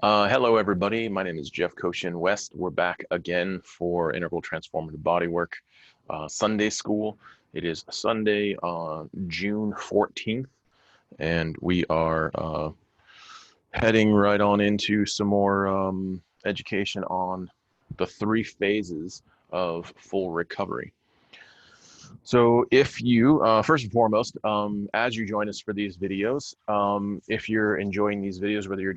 Hello, everybody. My name is Jeff Koshin West. We're back again for Integral Transformative Bodywork Sunday School. It is Sunday, June 14th, and we are heading right on into some more education on the three phases of full recovery. So if you, first and foremost, as you join us for these videos, if you're enjoying these videos, whether you're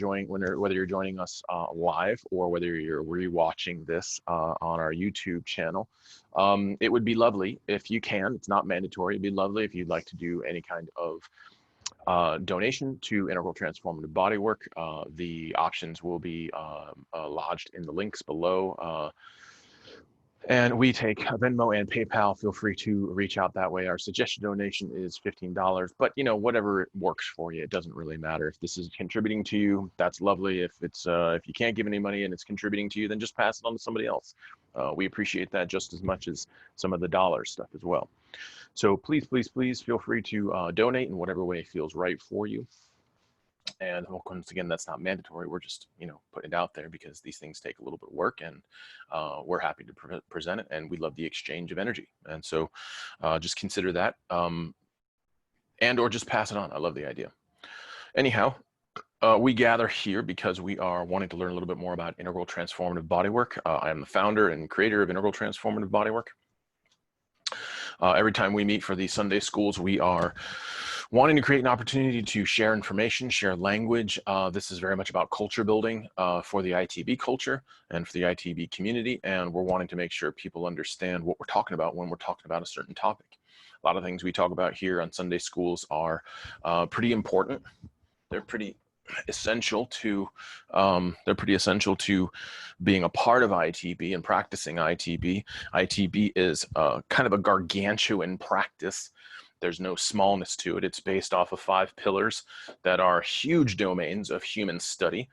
joining us live or whether you're rewatching this on our YouTube channel, it would be lovely if you can. It's not mandatory. It'd be lovely if you'd like to do any kind of donation to Integral Transformative Bodywork. The options will be lodged in the links below. And we take Venmo and PayPal. Feel free to reach out that way. Our suggested donation is $15, but whatever works for you, it doesn't really matter. If this is contributing to you, that's lovely. If you can't give any money and it's contributing to you, then just pass it on to somebody else. We appreciate that just as much as some of the dollar stuff as well. So please, please, please feel free to donate in whatever way feels right for you. And once again, that's not mandatory. We're just, putting it out there because these things take a little bit of work, and we're happy to present it, and we love the exchange of energy. And so just consider that, and or just pass it on. I love the idea. Anyhow, we gather here because we are wanting to learn a little bit more about Integral Transformative Bodywork. I am the founder and creator of Integral Transformative Bodywork. Every time we meet for these Sunday schools, we are wanting to create an opportunity to share information, share language. This is very much about culture building for the ITB culture and for the ITB community. And we're wanting to make sure people understand what we're talking about when we're talking about a certain topic. A lot of things we talk about here on Sunday schools are pretty important. They're pretty essential to being a part of ITB and practicing ITB. ITB is kind of a gargantuan practice. There's no smallness to it. It's based off of 5 pillars that are huge domains of human study.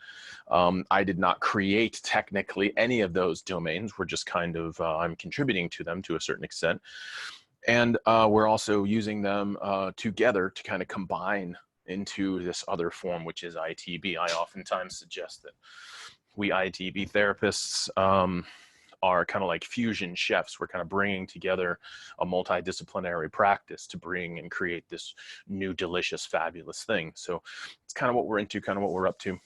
I did not create technically any of those domains. We're just kind of, I'm contributing to them to a certain extent. And we're also using them together to kind of combine into this other form, which is ITB. I oftentimes suggest that we ITB therapists are kind of like fusion chefs. We're kind of bringing together a multidisciplinary practice to bring and create this new, delicious, fabulous thing. So it's kind of what we're into, kind of what we're up to.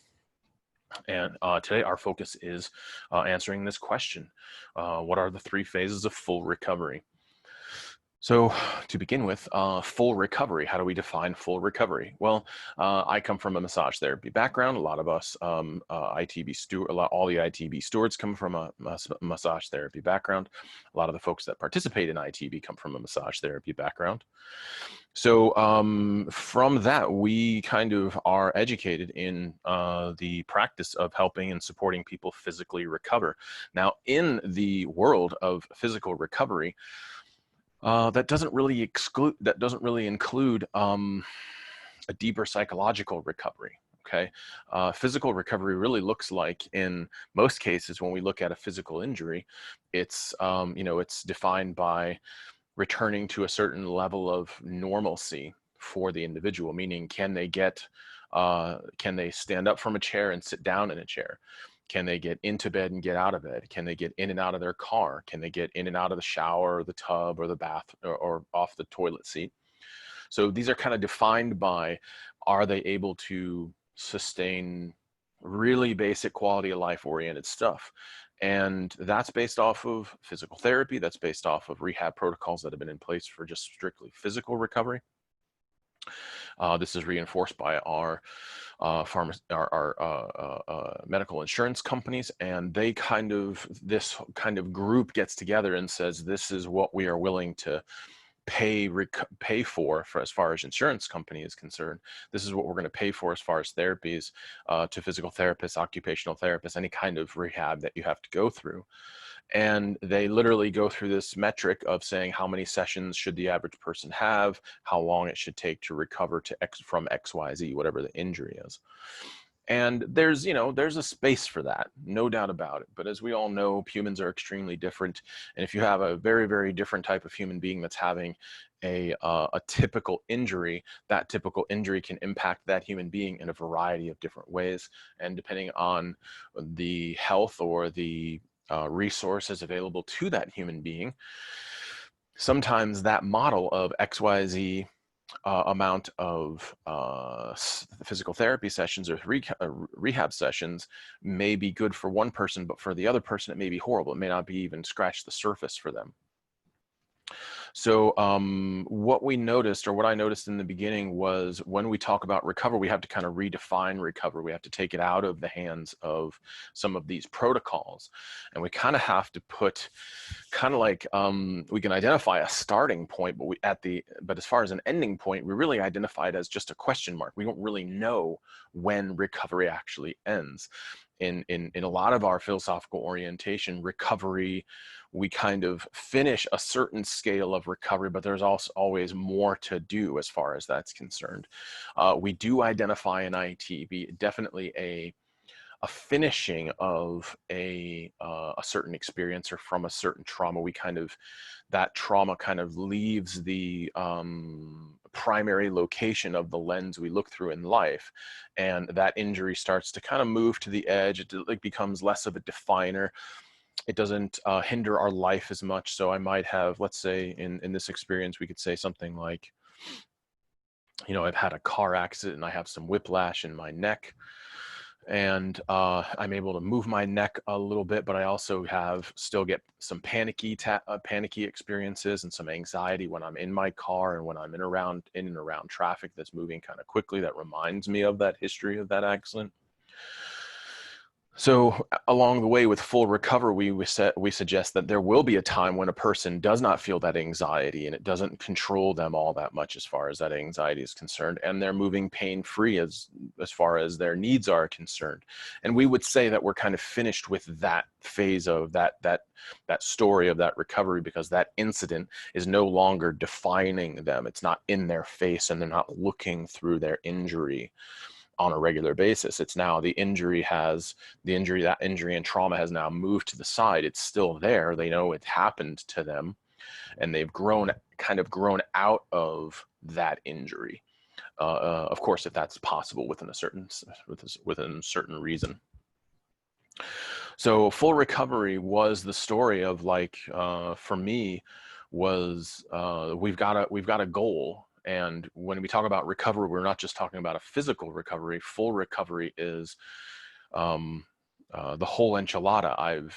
And today our focus is answering this question. What are the 3 phases of full recovery? So to begin with, full recovery. How do we define full recovery? Well, I come from a massage therapy background. A lot of us, all the ITB stewards come from a massage therapy background. A lot of the folks that participate in ITB come from a massage therapy background. So from that, we kind of are educated in the practice of helping and supporting people physically recover. Now, in the world of physical recovery, that doesn't really include a deeper psychological recovery. Okay, physical recovery really looks like, in most cases, when we look at a physical injury, it's it's defined by returning to a certain level of normalcy for the individual. Meaning, can they stand up from a chair and sit down in a chair? Can they get into bed and get out of bed? Can they get in and out of their car? Can they get in and out of the shower or the tub or the bath or off the toilet seat? So these are kind of defined by, are they able to sustain really basic quality of life oriented stuff? And that's based off of physical therapy. That's based off of rehab protocols that have been in place for just strictly physical recovery. This is reinforced by our medical insurance companies, and this kind of group gets together and says, this is what we are willing to pay for as far as insurance company is concerned. This is what we're going to pay for as far as therapies to physical therapists, occupational therapists, any kind of rehab that you have to go through. And they literally go through this metric of saying, how many sessions should the average person have, how long it should take to recover from XYZ, whatever the injury is. And there's, there's a space for that, no doubt about it. But as we all know, humans are extremely different. And if you have a very, very different type of human being that's having a typical injury, that typical injury can impact that human being in a variety of different ways. And depending on the health or the resources available to that human being, sometimes that model of XYZ amount of physical therapy sessions or rehab sessions may be good for one person, but for the other person, it may be horrible. It may not be even scratch the surface for them. So what we noticed, or what I noticed in the beginning, was when we talk about recovery, we have to kind of redefine recovery. We have to take it out of the hands of some of these protocols. And we kind of have to put kind of like, we can identify a starting point, but as far as an ending point, we really identify it as just a question mark. We don't really know when recovery actually ends. In a lot of our philosophical orientation, recovery, we kind of finish a certain scale of recovery, but there's also always more to do as far as that's concerned. We do identify in ITB definitely a finishing of a certain experience or from a certain trauma. That trauma kind of leaves the primary location of the lens we look through in life, and that injury starts to kind of move to the edge. It becomes less of a definer. It doesn't hinder our life as much. So I might have, let's say in this experience, we could say something like, I've had a car accident and I have some whiplash in my neck, and I'm able to move my neck a little bit, but I also still get some panicky experiences and some anxiety when I'm in my car and when I'm in and around traffic that's moving kind of quickly. That reminds me of that history of that accident. So along the way with full recovery, we suggest that there will be a time when a person does not feel that anxiety and it doesn't control them all that much as far as that anxiety is concerned, and they're moving pain-free as far as their needs are concerned. And we would say that we're kind of finished with that phase of that story of that recovery, because that incident is no longer defining them. It's not in their face and they're not looking through their injury on a regular basis. It's now that injury and trauma has now moved to the side. It's still there. They know it happened to them, and they've grown out of that injury. Of course, if that's possible within a certain reason. So full recovery was the story of, like, for me, was we've got a goal. And when we talk about recovery, we're not just talking about a physical recovery. Full recovery is the whole enchilada.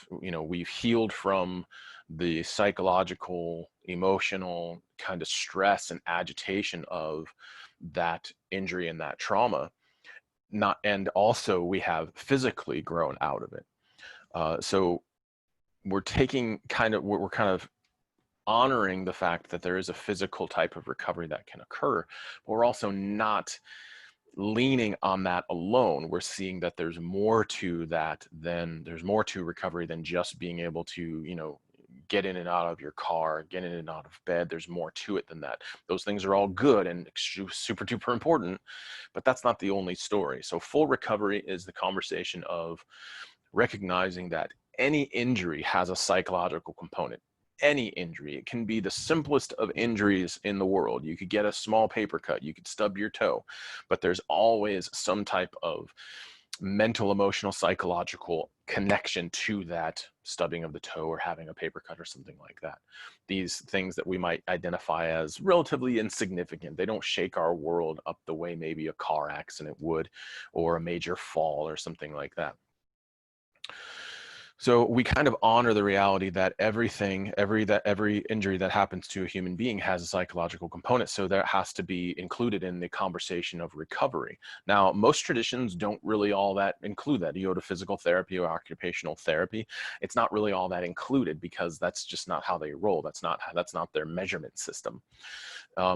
We've healed from the psychological, emotional kind of stress and agitation of that injury and that trauma. And also we have physically grown out of it. So we're kind of honoring the fact that there is a physical type of recovery that can occur, but we're also not leaning on that alone. We're seeing that there's more to recovery than just being able to, get in and out of your car, get in and out of bed. There's more to it than that. Those things are all good and super duper important, but that's not the only story. So full recovery is the conversation of recognizing that any injury has a psychological component. Any injury. It can be the simplest of injuries in the world. You could get a small paper cut, you could stub your toe, but there's always some type of mental, emotional, psychological connection to that stubbing of the toe or having a paper cut or something like that. These things that we might identify as relatively insignificant, they don't shake our world up the way maybe a car accident would, or a major fall or something like that. So we kind of honor the reality that every injury that happens to a human being has a psychological component. So that has to be included in the conversation of recovery. Now, most traditions don't really all that include that. You go to physical therapy or occupational therapy, it's not really all that included, because that's just not how they roll. That's not their measurement system.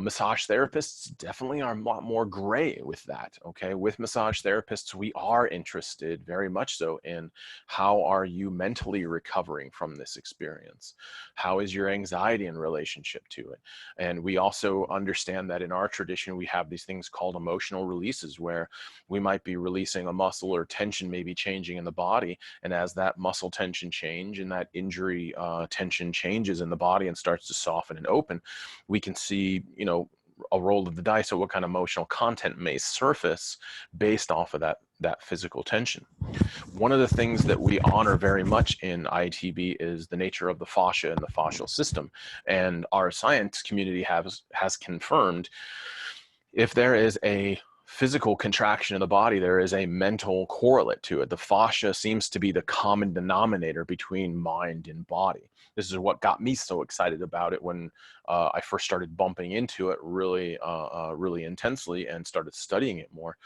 Massage therapists definitely are a lot more gray with that. Okay, with massage therapists, we are interested very much so in how are you mentally recovering from this experience? How is your anxiety in relationship to it? And we also understand that in our tradition, we have these things called emotional releases, where we might be releasing a muscle or tension may be changing in the body. And as that muscle tension change and that injury tension changes in the body and starts to soften and open, we can see, you know, a roll of the dice of what kind of emotional content may surface based off of that physical tension. One of the things that we honor very much in ITB is the nature of the fascia and the fascial system. And our science community has confirmed, if there is a physical contraction of the body, there is a mental correlate to it. The fascia seems to be the common denominator between mind and body. This is what got me so excited about it when I first started bumping into it really intensely and started studying it more.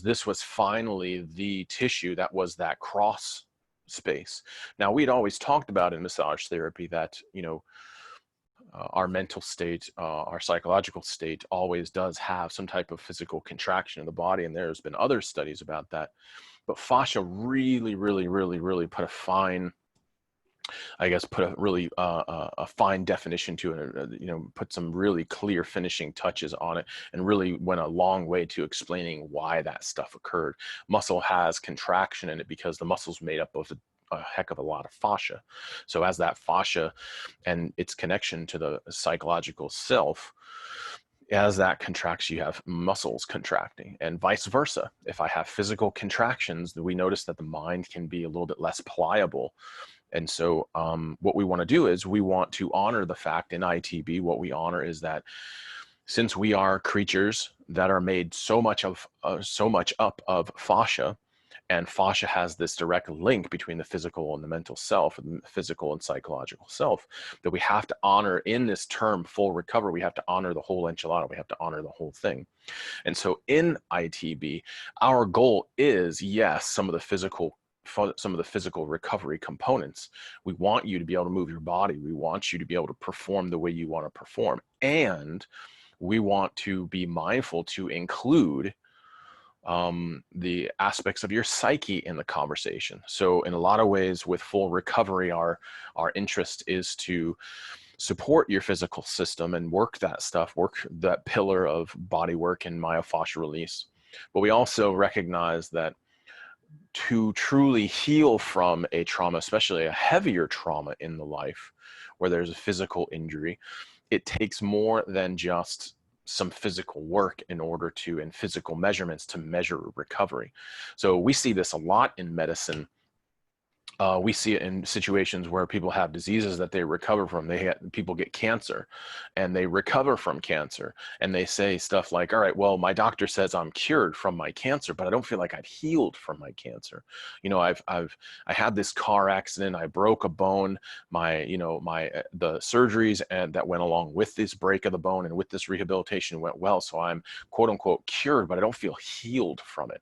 This was finally the tissue that was that cross space. Now, we'd always talked about in massage therapy that, you know, our mental state, our psychological state always does have some type of physical contraction of the body. And there's been other studies about that. But fascia really put a fine, I guess, put a really a fine definition to it, you know, put some really clear finishing touches on it, and really went a long way to explaining why that stuff occurred. Muscle has contraction in it because the muscle's made up of a heck of a lot of fascia. So as that fascia and its connection to the psychological self, as that contracts, you have muscles contracting, and vice versa. If I have physical contractions, we notice that the mind can be a little bit less pliable. And so what we want to do is we want to honor the fact in ITB, what we honor is that since we are creatures that are made so much up of fascia, and fascia has this direct link between the physical and the mental self, and the physical and psychological self, that we have to honor in this term full recovery. We have to honor the whole enchilada. We have to honor the whole thing. And so in ITB, our goal is, yes, some of the physical recovery components. We want you to be able to move your body. We want you to be able to perform the way you want to perform. And we want to be mindful to include the aspects of your psyche in the conversation. So in a lot of ways with full recovery, our interest is to support your physical system and work that pillar of body work and myofascial release. But we also recognize that to truly heal from a trauma, especially a heavier trauma in the life where there's a physical injury, it takes more than just some physical work and physical measurements to measure recovery. So we see this a lot in medicine. We see it in situations where people have diseases that they recover from. People get cancer and they recover from cancer, and they say stuff like, all right, well, my doctor says I'm cured from my cancer, but I don't feel like I've healed from my cancer. You know, I had this car accident. I broke a bone. The surgeries and that went along with this break of the bone and with this rehabilitation went well. So I'm quote unquote cured, but I don't feel healed from it.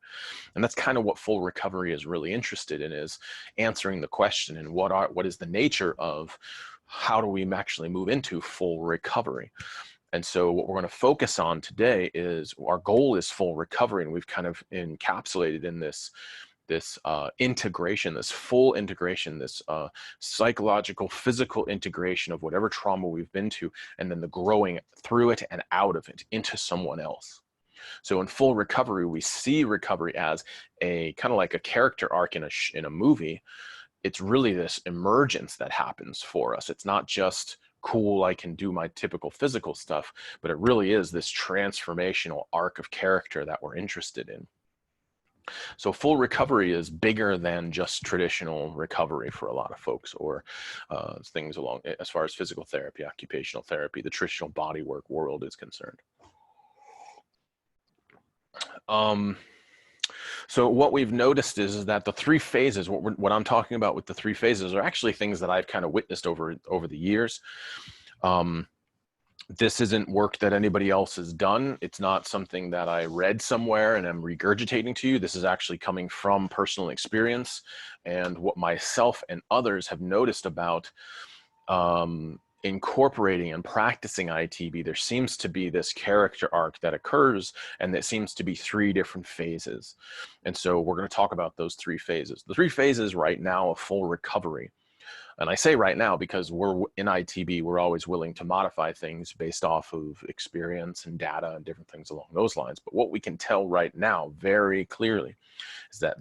And that's kind of what full recovery is really interested in, is answering the question, and what is the nature of how do we actually move into full recovery. And so what we're going to focus on today is our goal is full recovery, and we've kind of encapsulated in this integration, this full integration, this psychological, physical integration of whatever trauma we've been to, and then the growing through it and out of it into someone else. So in full recovery, we see recovery as a kind of like a character arc in a movie. It's really this emergence that happens for us. It's not just cool, I can do my typical physical stuff, but it really is this transformational arc of character that we're interested in. So full recovery is bigger than just traditional recovery for a lot of folks, or things along as far as physical therapy, occupational therapy, the traditional body work world is concerned. So what we've noticed is that the three phases, what I'm talking about with the three phases, are actually things that I've kind of witnessed over the years. This isn't work that anybody else has done. It's not something that I read somewhere and I'm regurgitating to you. This is actually coming from personal experience and what myself and others have noticed about incorporating and practicing ITB, there seems to be this character arc that occurs, and it seems to be 3 different phases. And so we're going to talk about those 3 phases. The 3 phases right now of full recovery. And I say right now because we're in ITB, we're always willing to modify things based off of experience and data and different things along those lines. But what we can tell right now very clearly is that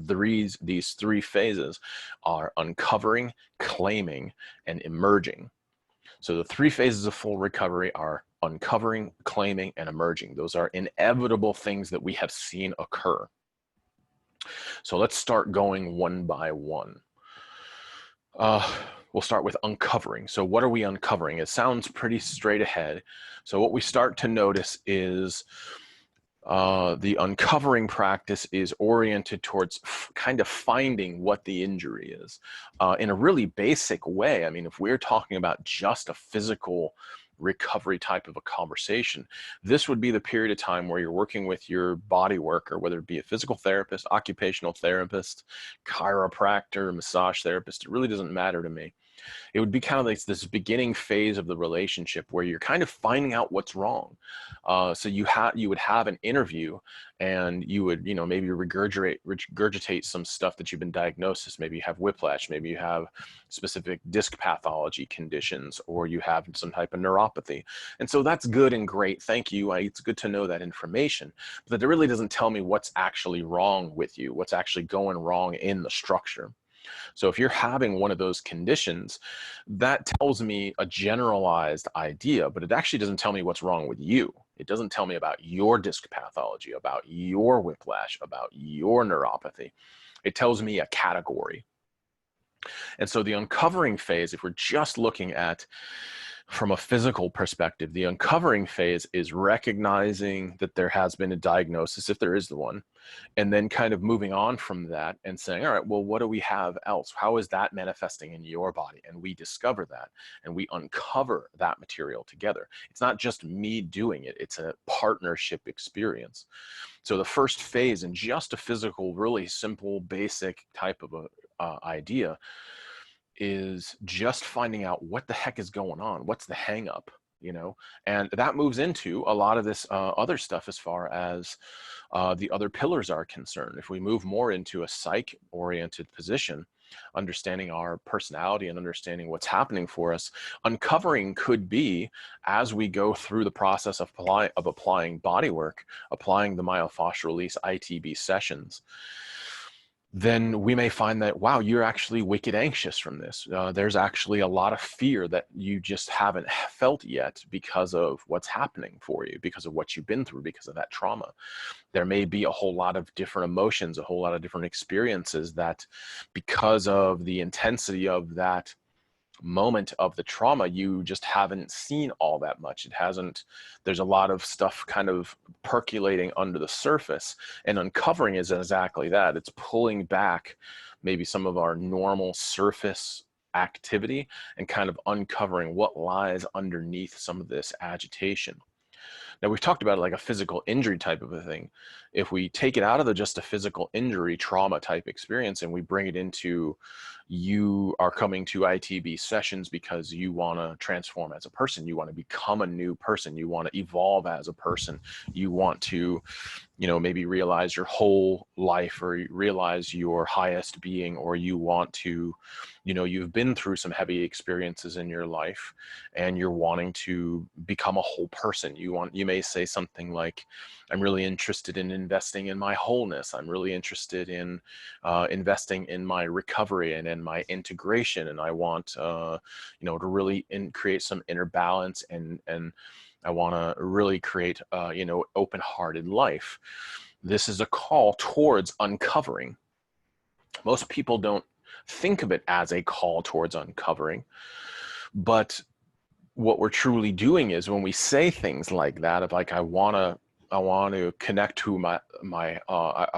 these 3 phases are uncovering, claiming, and emerging. So the 3 phases of full recovery are uncovering, claiming, and emerging. Those are inevitable things that we have seen occur. So let's start going one by one. We'll start with uncovering. So what are we uncovering? It sounds pretty straight ahead. So what we start to notice is the uncovering practice is oriented towards kind of finding what the injury is in a really basic way. I mean, if we're talking about just a physical recovery type of a conversation, this would be the period of time where you're working with your body worker, whether it be a physical therapist, occupational therapist, chiropractor, massage therapist. It really doesn't matter to me. It would be kind of like this beginning phase of the relationship where you're kind of finding out what's wrong. So you would have an interview, and you would, maybe regurgitate some stuff that you've been diagnosed as. Maybe you have whiplash, maybe you have specific disc pathology conditions, or you have some type of neuropathy. And so that's good and great. Thank you. It's good to know that information, but it really doesn't tell me what's actually wrong with you, what's actually going wrong in the structure. So if you're having one of those conditions, that tells me a generalized idea, but it actually doesn't tell me what's wrong with you. It doesn't tell me about your disc pathology, about your whiplash, about your neuropathy. It tells me a category. And so the uncovering phase, if we're just looking at from a physical perspective, the uncovering phase is recognizing that there has been a diagnosis, if there is the one, and then kind of moving on from that and saying, all right, well, what do we have else? How is that manifesting in your body? And we discover that, and we uncover that material together. It's not just me doing it, it's a partnership experience. So the first phase, in just a physical, really simple, basic type of a idea, is just finding out what the heck is going on. What's the hang up, and that moves into a lot of this other stuff as far as the other pillars are concerned. If we move more into a psych oriented position, understanding our personality and understanding what's happening for us, uncovering could be, as we go through the process of applying body work, applying the myofascial release ITB sessions, then we may find that, wow, you're actually wicked anxious from this. There's actually a lot of fear that you just haven't felt yet because of what's happening for you, because of what you've been through, because of that trauma. There may be a whole lot of different emotions, a whole lot of different experiences that, because of the intensity of that moment of the trauma, you just haven't seen all that much. There's a lot of stuff kind of percolating under the surface, and uncovering is exactly that. It's pulling back maybe some of our normal surface activity and kind of uncovering what lies underneath some of this agitation. Now, we've talked about it like a physical injury type of a thing. If we take it out of just a physical injury trauma type experience and we bring it into, you are coming to ITB sessions because you want to transform as a person, you want to become a new person, you want to evolve as a person, you want to, maybe realize your whole life, or realize your highest being, or you want to, you've been through some heavy experiences in your life and you're wanting to become a whole person. You may say something like, I'm really interested in investing in my wholeness. I'm really interested in investing in my recovery and in my integration. And I want, to really create some inner balance, and I want to really create, open-hearted life. This is a call towards uncovering. Most people don't think of it as a call towards uncovering, but what we're truly doing is, when we say things like that, of like, I want to connect to I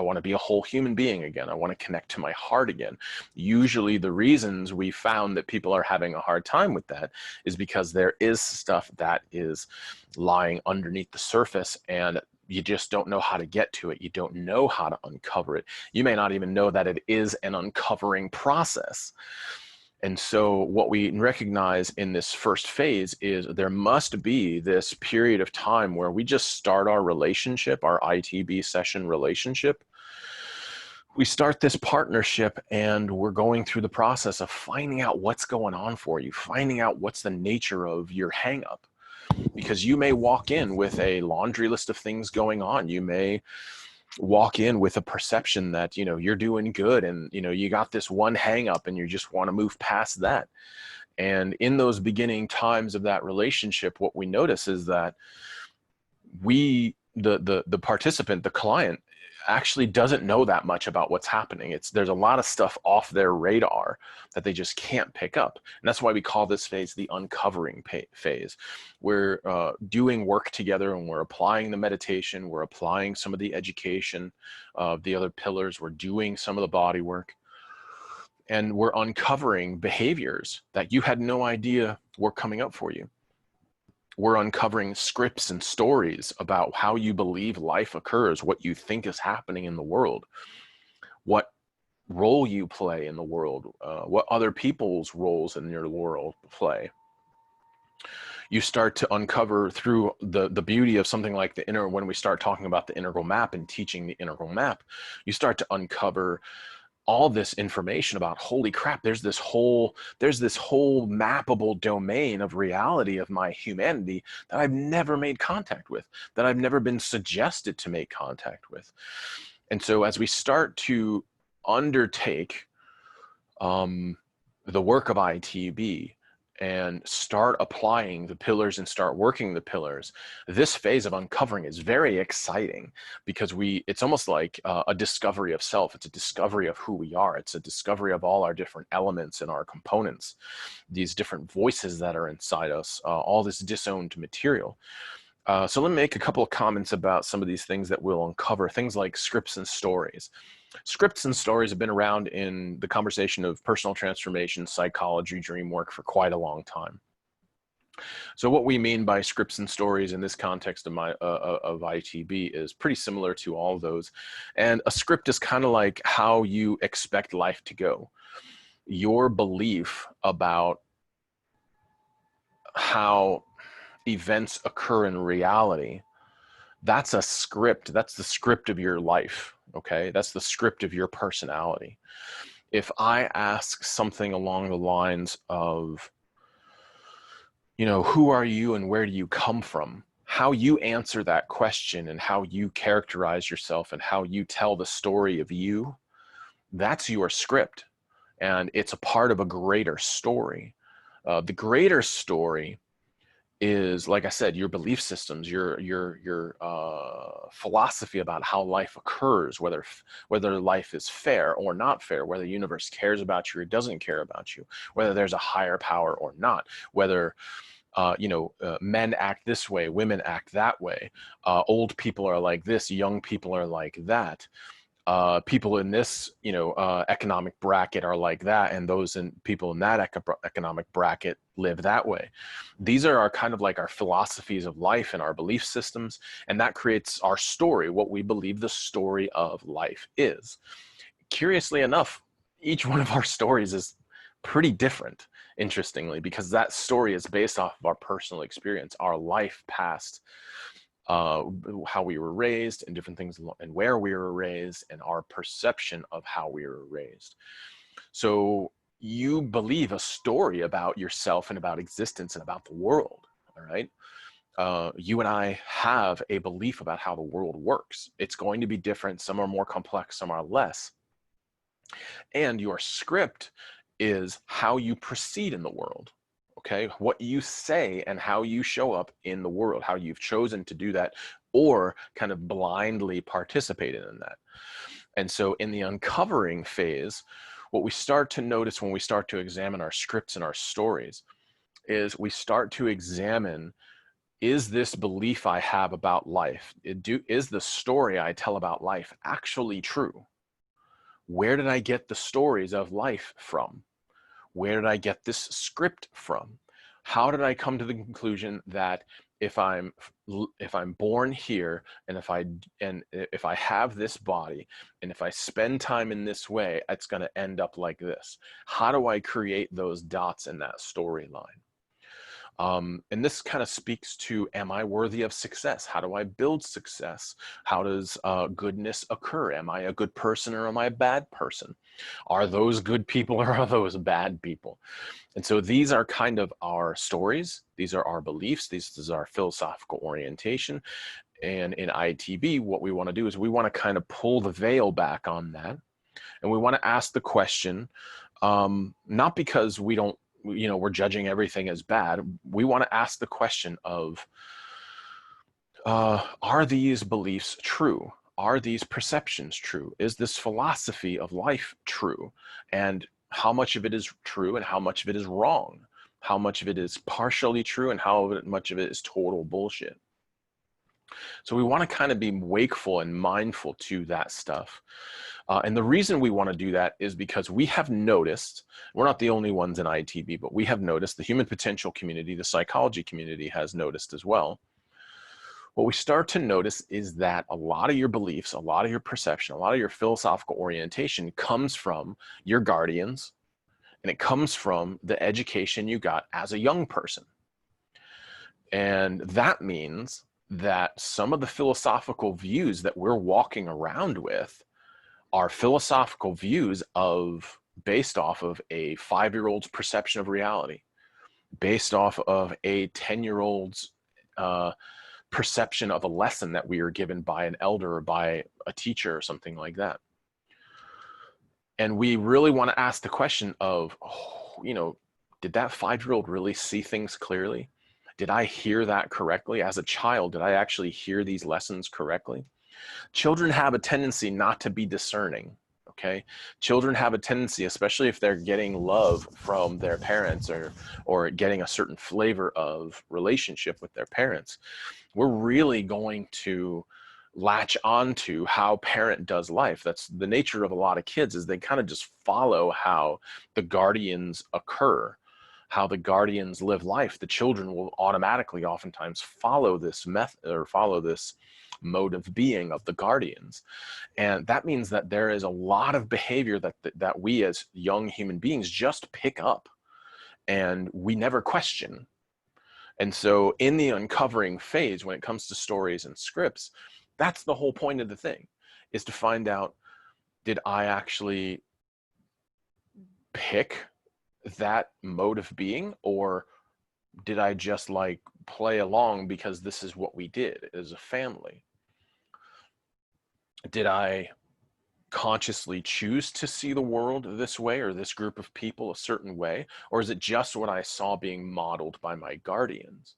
want to be a whole human being again. I want to connect to my heart again. Usually the reasons we found that people are having a hard time with that is because there is stuff that is lying underneath the surface, and you just don't know how to get to it. You don't know how to uncover it. You may not even know that it is an uncovering process. And so what we recognize in this first phase is there must be this period of time where we just start our relationship, our ITB session relationship. We start this partnership and we're going through the process of finding out what's going on for you, finding out what's the nature of your hang up. Because you may walk in with a laundry list of things going on. You may walk in with a perception that, you know, you're doing good and, you know, you got this one hang up and you just want to move past that. And in those beginning times of that relationship, what we notice is that the participant, the client, actually doesn't know that much about what's happening. There's a lot of stuff off their radar that they just can't pick up. And that's why we call this phase the uncovering phase. We're doing work together and we're applying the meditation, we're applying some of the education of the other pillars, we're doing some of the body work, and we're uncovering behaviors that you had no idea were coming up for you. We're uncovering scripts and stories about how you believe life occurs, what you think is happening in the world, what role you play in the world, what other people's roles in your world play. You start to uncover through the beauty of something like when we start talking about the integral map and teaching the integral map, you start to uncover all this information about, holy crap, there's this whole mappable domain of reality of my humanity that I've never made contact with, that I've never been suggested to make contact with. And so as we start to undertake the work of ITB and start applying the pillars and start working the pillars, this phase of uncovering is very exciting because it's almost like a discovery of self. It's a discovery of who we are. It's a discovery of all our different elements and our components, these different voices that are inside us, all this disowned material. So let me make a couple of comments about some of these things that we'll uncover, things like scripts and stories. Scripts and stories have been around in the conversation of personal transformation, psychology, dream work for quite a long time. So what we mean by scripts and stories in this context of ITB is pretty similar to all of those. And a script is kind of like how you expect life to go. Your belief about how events occur in reality, that's a script. That's the script of your life. Okay, that's the script of your personality. If I ask something along the lines of, you know, who are you and where do you come from? How you answer that question and how you characterize yourself and how you tell the story of you, that's your script. And it's a part of a greater story. The greater story is, like I said, your belief systems, your philosophy about how life occurs, whether life is fair or not fair, whether the universe cares about you or doesn't care about you, whether there's a higher power or not, whether men act this way, women act that way, old people are like this, young people are like that. People in this, economic bracket are like that, and people in that economic bracket live that way. These are our kind of like our philosophies of life and our belief systems, and that creates our story, what we believe the story of life is. Curiously enough, each one of our stories is pretty different, interestingly, because that story is based off of our personal experience, our life past, how we were raised and different things and where we were raised and our perception of how we were raised. So you believe a story about yourself and about existence and about the world, all right? You and I have a belief about how the world works. It's going to be different. Some are more complex, some are less. And your script is how you proceed in the world. Okay, what you say and how you show up in the world, how you've chosen to do that or kind of blindly participated in that. And so in the uncovering phase, what we start to notice when we start to examine our scripts and our stories is we start to examine, is this belief I have about life, is the story I tell about life actually true? Where did I get the stories of life from? Where did I get this script from? How did I come to the conclusion that if I'm born here, and if I have this body, and if I spend time in this way, it's going to end up like this. How do I create those dots in that storyline? And this kind of speaks to, am I worthy of success? How do I build success? How does goodness occur? Am I a good person or am I a bad person? Are those good people or are those bad people? And so these are kind of our stories. These are our beliefs. This is our philosophical orientation. And in ITB, what we want to do is we want to kind of pull the veil back on that. And we want to ask the question, not because we don't, we're judging everything as bad. We want to ask the question of, are these beliefs true? Are these perceptions true? Is this philosophy of life true? And how much of it is true and how much of it is wrong? How much of it is partially true and how much of it is total bullshit? So we want to kind of be wakeful and mindful to that stuff. And the reason we want to do that is because we have noticed, we're not the only ones in ITB, but we have noticed, the human potential community, the psychology community has noticed as well. What we start to notice is that a lot of your beliefs, a lot of your perception, a lot of your philosophical orientation comes from your guardians, and it comes from the education you got as a young person. And that means that some of the philosophical views that we're walking around with are philosophical views based off of a 5-year-old's perception of reality, based off of a 10-year-old's perception of a lesson that we are given by an elder or by a teacher or something like that. And we really want to ask the question of, did that 5-year-old really see things clearly? Did I hear that correctly? As a child, did I actually hear these lessons correctly? Children have a tendency not to be discerning, okay? Children have a tendency, especially if they're getting love from their parents or getting a certain flavor of relationship with their parents. We're really going to latch on to how parent does life. That's the nature of a lot of kids, is they kind of just follow how the guardians occur, how the guardians live life. The children will automatically oftentimes follow this method or follow this mode of being of the guardians. And that means that there is a lot of behavior that we as young human beings just pick up and we never question. And so in the uncovering phase, when it comes to stories and scripts, that's the whole point of the thing, is to find out, did I actually pick that mode of being, or did I just like play along because this is what we did as a family? Did I consciously choose to see the world this way, or this group of people a certain way? Or is it just what I saw being modeled by my guardians?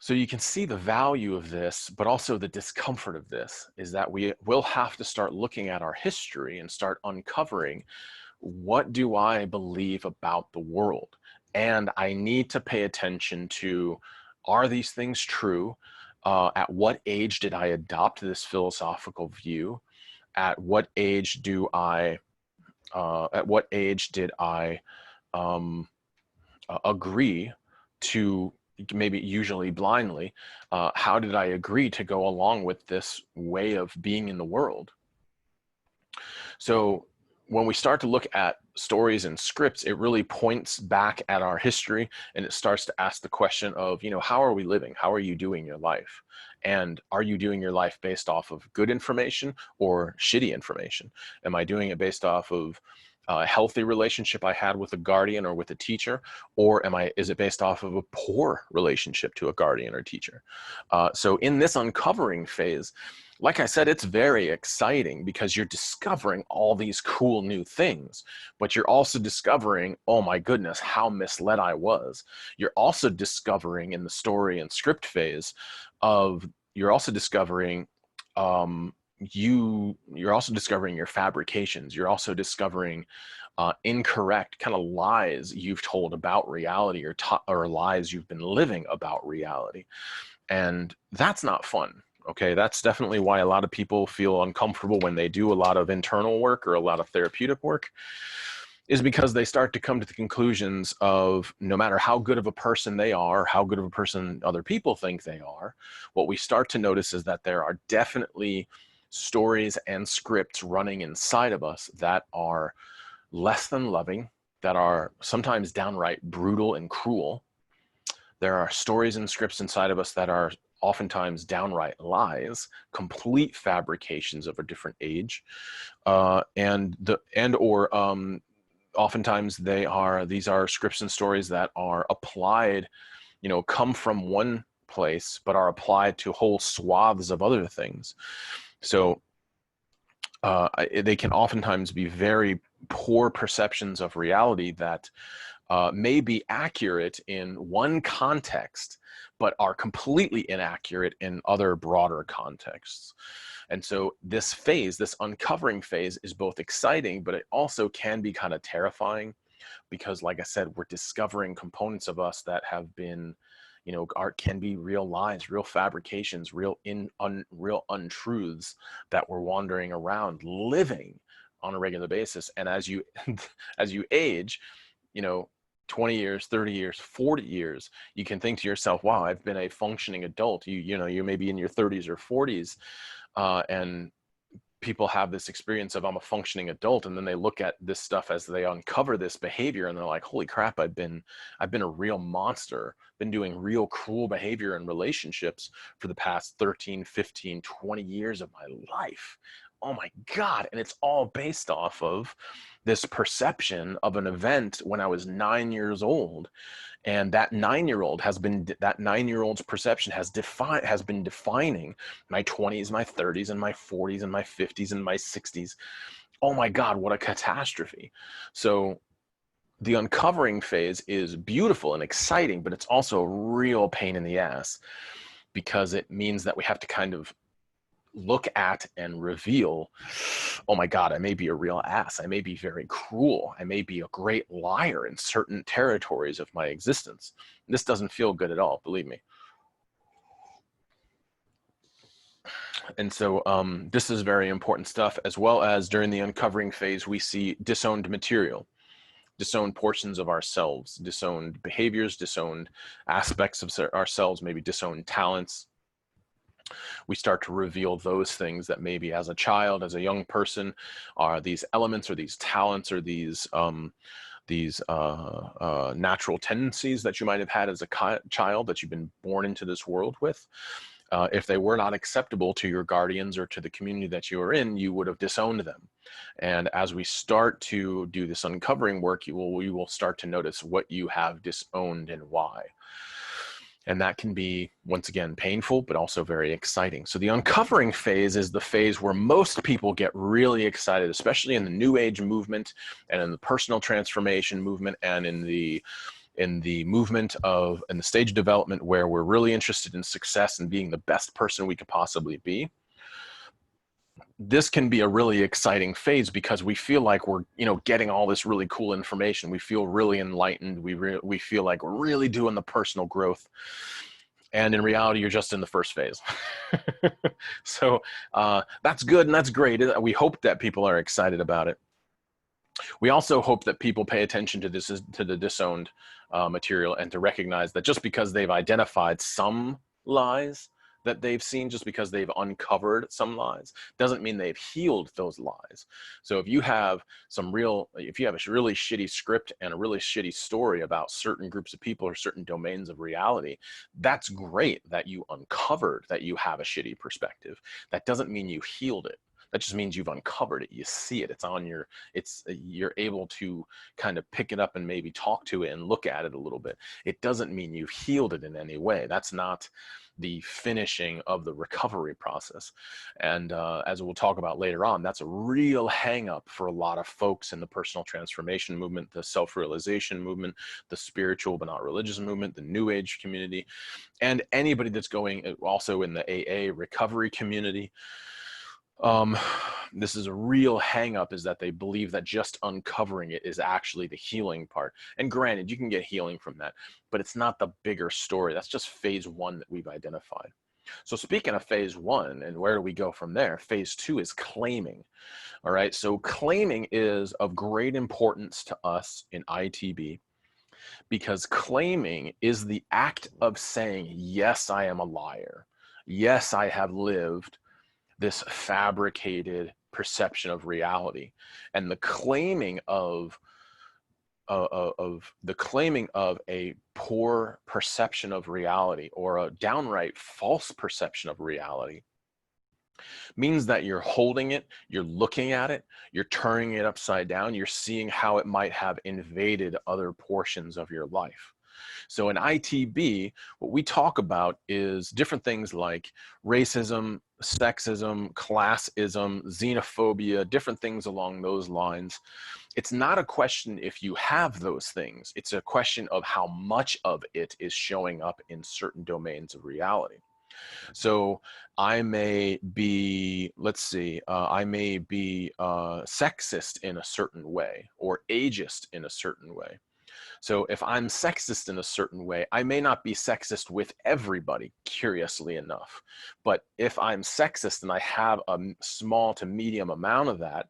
So you can see the value of this, but also the discomfort of this is that we will have to start looking at our history and start uncovering, what do I believe about the world? And I need to pay attention to, are these things true? At what age did I adopt this philosophical view? At what age did I agree to, maybe usually blindly, how did I agree to go along with this way of being in the world? So when we start to look at stories and scripts, it really points back at our history, and it starts to ask the question of, how are we living? How are you doing your life? And are you doing your life based off of good information or shitty information? Am I doing it based off of a healthy relationship I had with a guardian or with a teacher, or is it based off of a poor relationship to a guardian or teacher? So in this uncovering phase, like I said, it's very exciting because you're discovering all these cool new things, but you're also discovering, oh my goodness, how misled I was. You're also discovering in the story and script phase you're also discovering you're also discovering your fabrications. You're also discovering incorrect kind of lies you've told about reality, or lies you've been living about reality. And that's not fun. Okay, that's definitely why a lot of people feel uncomfortable when they do a lot of internal work or a lot of therapeutic work. is because they start to come to the conclusions of no matter how good of a person they are, how good of a person other people think they are, what we start to notice is that there are definitely stories and scripts running inside of us that are less than loving, that are sometimes downright brutal and cruel. There are stories and scripts inside of us that are oftentimes downright lies, complete fabrications of a different age, oftentimes these are scripts and stories that are applied, come from one place but are applied to whole swaths of other things. So they can oftentimes be very poor perceptions of reality that may be accurate in one context, but are completely inaccurate in other broader contexts. And so this phase, this uncovering phase, is both exciting, but it also can be kind of terrifying because, like I said, we're discovering components of us that have been, art can be real lies, real fabrications, real untruths that we're wandering around living on a regular basis. And as you as you age, 20 years, 30 years, 40 years, you can think to yourself, wow, I've been a functioning adult. You may be in your 30s or 40s, and people have this experience of I'm a functioning adult, and then they look at this stuff as they uncover this behavior and they're like, holy crap, I've been a real monster, been doing real cruel behavior in relationships for the past 13, 15, 20 years of my life. Oh my God. And it's all based off of this perception of an event when I was 9 years old. And that 9-year-old's perception has been defining my 20s, my 30s, and my 40s, and my 50s, and my 60s. Oh my God, what a catastrophe. So the uncovering phase is beautiful and exciting, but it's also a real pain in the ass because it means that we have to kind of look at and reveal, oh my God, I may be a real ass. I may be very cruel. I may be a great liar in certain territories of my existence. This doesn't feel good at all, believe me. And so this is very important stuff, as well as during the uncovering phase, we see disowned material, disowned portions of ourselves, disowned behaviors, disowned aspects of ourselves, maybe disowned talents. We start to reveal those things that maybe as a child, as a young person, are these elements or these talents or these natural tendencies that you might have had as a child that you've been born into this world with. If they were not acceptable to your guardians or to the community that you are in, you would have disowned them. And as we start to do this uncovering work, you will start to notice what you have disowned and why. And that can be, once again, painful, but also very exciting. So the uncovering phase is the phase where most people get really excited, especially in the New Age movement and in the personal transformation movement and in the movement of, in the stage of development where we're really interested in success and being the best person we could possibly be. This can be a really exciting phase because we feel like we're, getting all this really cool information. We feel really enlightened. We feel like we're really doing the personal growth. And in reality, you're just in the first phase. So that's good and that's great. We hope that people are excited about it. We also hope that people pay attention to the disowned material and to recognize that just because they've identified some lies that they've seen, just because they've uncovered some lies, doesn't mean they've healed those lies. So if you have a really shitty script and a really shitty story about certain groups of people or certain domains of reality, that's great that you uncovered that you have a shitty perspective. That doesn't mean you healed it. That just means you've uncovered it. You see it. You're able to kind of pick it up and maybe talk to it and look at it a little bit. It doesn't mean you've healed it in any way. That's not the finishing of the recovery process. And as we'll talk about later on, that's a real hang up for a lot of folks in the personal transformation movement, the self-realization movement, the spiritual but not religious movement, the New Age community, and anybody that's going also in the AA recovery community. This is a real hang up, is that they believe that just uncovering it is actually the healing part. And granted, you can get healing from that, but it's not the bigger story. That's just phase one that we've identified. So speaking of phase one, and where do we go from there? Phase two is claiming. All right. So claiming is of great importance to us in ITB because claiming is the act of saying, yes, I am a liar. Yes, I have lived this fabricated perception of reality. And the claiming of a poor perception of reality or a downright false perception of reality means that you're holding it, you're looking at it, you're turning it upside down, you're seeing how it might have invaded other portions of your life. So in ITB, what we talk about is different things like racism, sexism, classism, xenophobia, different things along those lines. It's not a question if you have those things. It's a question of how much of it is showing up in certain domains of reality. So I may be, let's see, I may be sexist in a certain way or ageist in a certain way. So if I'm sexist in a certain way, I may not be sexist with everybody, curiously enough. But if I'm sexist and I have a small to medium amount of that,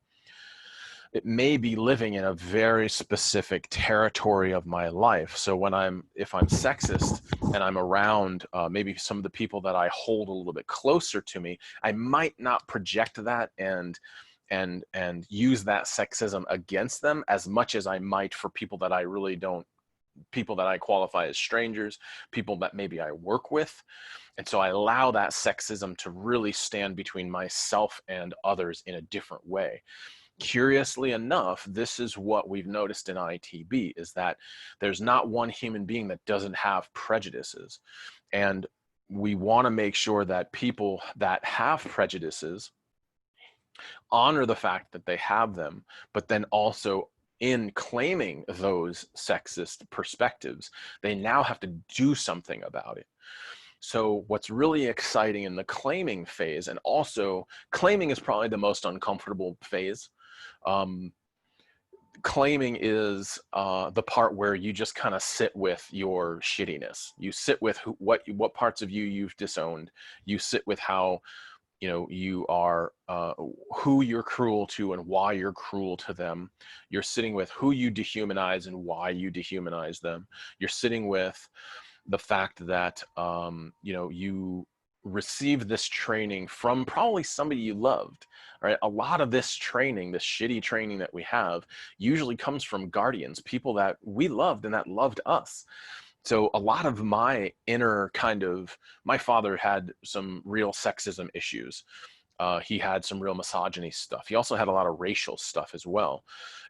it may be living in a very specific territory of my life. So if I'm sexist and I'm around maybe some of the people that I hold a little bit closer to me, I might not project that and use that sexism against them as much as I might for people that I really don't, people that I qualify as strangers, people that maybe I work with. And so I allow that sexism to really stand between myself and others in a different way. Curiously enough, this is what we've noticed in ITB, is that there's not one human being that doesn't have prejudices. And we want to make sure that people that have prejudices honor the fact that they have them, but then also in claiming those sexist perspectives, they now have to do something about it. So what's really exciting in the claiming phase, and also claiming is probably the most uncomfortable phase. Claiming is the part where you just kind of sit with your shittiness. You sit with what parts of you you've disowned. You sit with how, you know, you are, who you're cruel to and why you're cruel to them. You're sitting with who you dehumanize and why you dehumanize them. You're sitting with the fact that, you know, you received this training from probably somebody you loved, right? A lot of this training, this shitty training that we have, usually comes from guardians, people that we loved and that loved us. So a lot of my inner kind of, my father had some real sexism issues. He had some real misogyny stuff. He also had a lot of racial stuff as well.